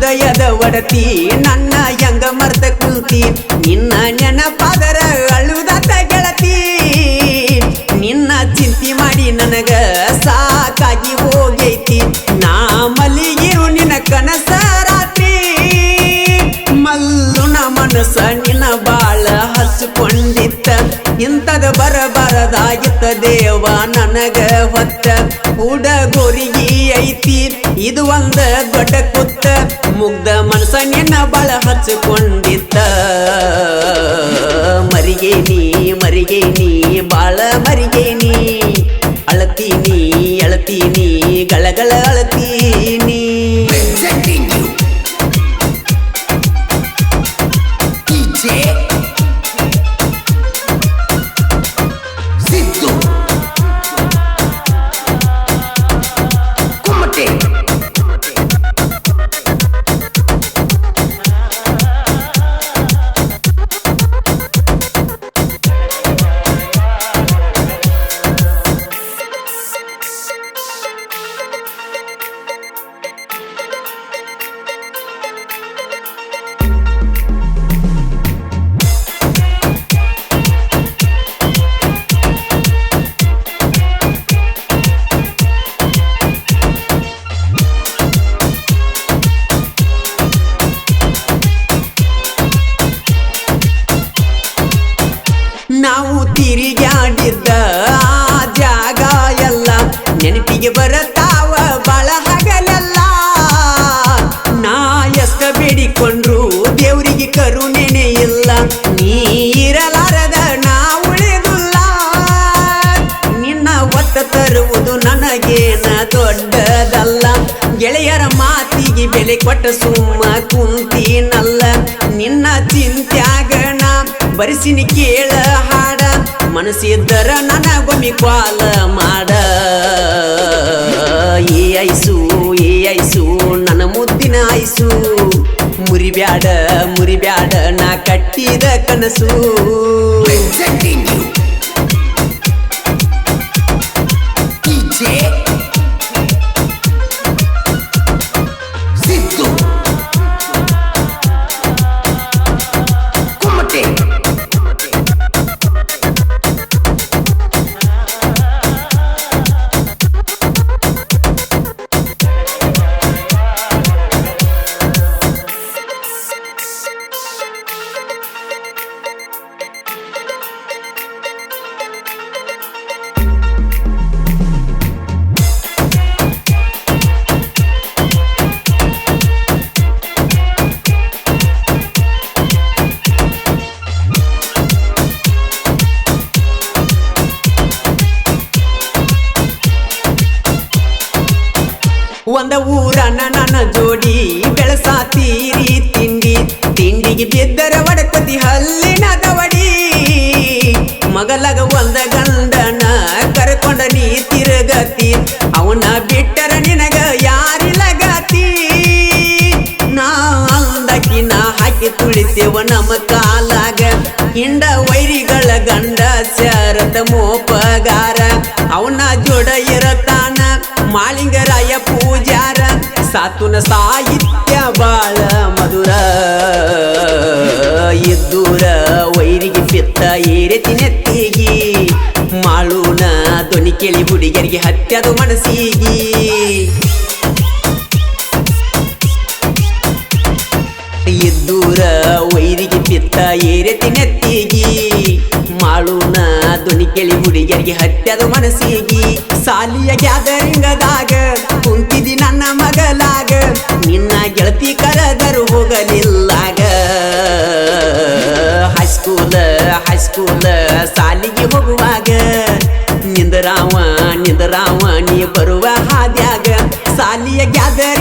ಹೃದಯದ ಒಡತಿ ನನ್ನ ಹೆಂಗ ಮರ್ತ ಕುಂತಿ ನಿನ್ನ ನೆನಪಾದರ ಅಳುದಾತ ಗೆಳತಿ ನಿನ್ನ ಚಿಂತಿ ಮಾಡಿ ನನಗ ಸಾಕಾಗಿ ಹೋಗೈತಿ ನಾ ಮಲ್ಲಿಗಿರು ನಿನ್ನ ಕನಸ ರಾತ್ರಿ ಮಲ್ಲುನ ಮನಸ್ಸ ನಿನ್ನ ಬಾಳ ಹಚ್ಕೊಂಡಿತ್ತ ಇಂಥದ ಬರಬರದಾಗಿತ್ತ ದೇವ ನನಗ ಹೊತ್ತ ಹುಡುಗೋರಿಗಿ ಐತಿ ಇದು ಒಂದ ದೊಡ್ಡ ಕುತ್ತ ಮುಗ್ಧ ಮನಸ್ಸ ನಿನ್ನ ಬಾಳ ಹಚ್ಕೊಂಡಿತ್ತ ಮರಿಗೇನಿ ಬಾಳ ಮರಿಗೇನಿ ಅಳತೀನಿ ಗಳಗಳ ಅಳತೀನಿ Presenting you. DJ. Siddu. Kumate. ನಾವು ತಿರುಗಾಡಿದ್ದ ಆ ಜಾಗ ಎಲ್ಲ ನೆನಪಿಗೆ ಬರತಾವ ಬಾಳ ಹಗಲೆಲ್ಲ ನಾ ಎಷ್ಟ ಬೇಡಿಕೊಂಡ್ರು ದೇವರಿಗೆ ಕರುಣೆನೆ ಇಲ್ಲ ನೀ ಇರಲಾರದ ನಾ ಉಳಿದುಲ್ಲ ನಿನ್ನ ಒತ್ತ ತರುವುದು ನನಗೇನ ದೊಡ್ಡದಲ್ಲ ಗೆಳೆಯರ ಮಾತಿಗೆ ಬೆಲೆ ಕೊಟ್ಟ ಸುಮ್ಮ ಕುಂತೀನಲ್ಲ ನಿನ್ನ ಚಿಂತ್ಯಾಗಣ ಬರಿಸಿನಿ ಕೇಳ ಹಾಡ ಮನಸ್ಸಿದ್ದರ ನನಗೊಮ್ಮಿ ಕ್ವಾಲ ಮಾಡ ಏ ಐಸು ನನ್ನ ಮುದ್ದಿನ ಐಸು ಮುರಿಬ್ಯಾಡ ನಾ ಕಟ್ಟಿದ ಕನಸು Presenting you. DJ. Siddu. Kumate. ಒಂದ ಊರನ ನನ್ನ ಜೋಡಿ ಬೆಳಸಾತೀರಿ ತಿಂಡಿಗೆ ಬಿದ್ದರ ಒಡಕತಿ ಹಲ್ಲಿನ ದವಡಿ ಮಗಲಗ ಒಂದ ಗಂಡನ ಕರ್ಕೊಂಡ ನೀ ತಿರುಗತಿ ಅವನ ಬಿಟ್ಟರ ನಿನಗ ಯಾರಿಲ್ಲ ಗತಿ ನಾ ಅಂದಕಿನ ಹಾಕಿ ತುಳಿತೇವ ನಮ್ಮ ಕಾಲಾಗ ಹಿಂಡ ವೈರಿಗಳ ಗಂಡ ಶರತ ಮೋಪಗಾರ ಅವನ ಜೋಡ ಇರತಾನ ಮಾಳಿಂಗರಾಯ ಪೂಜಾರ ಸಾತುನ ಸಾಹಿತ್ಯ ಬಾಳ ಮಧುರ ಇದ್ದೂರ ವೈರಿಗೆ ಪಿತ್ತ ಏರೆತಿ ನೆತ್ತಿಗಿ ಮಾಳುನ ಧ್ವನಿ ಕೇಳಿ ಹುಡುಗರಿಗೆ ಹತ್ಯದು ಮನಸ್ಸಿಗಿ ಇದ್ದೂರ ವೈರಿಗೆ ಪಿತ್ತ ಏರೆತಿ ನೆತ್ತಿಗಿ ಮಾಳುನ ಧ್ವನಿ ಕೇಳಿ ಹುಡುಗರಿಗೆ ಹತ್ಯದ ಮನಸ್ಸಿಗಿ ಸಾಲಿಯ ಗ್ಯಾದರಿಂಗದಾಗ ಕುಂತಿದಿ ನನ್ನ ಮಗಲಾಗ ನಿನ್ನ ಗೆಳತಿ ಕರೆದರು ಹೋಗಲಿಲ್ಲಾಗ ಹೈಸ್ಕೂಲ ಸಾಲಿಗೆ ಹೋಗುವಾಗ ನಿಂದರಾವ ನೀ ಬರುವ ಹಾದ್ಯಾಗ ಸಾಲಿಯ ಗ್ಯಾದರ್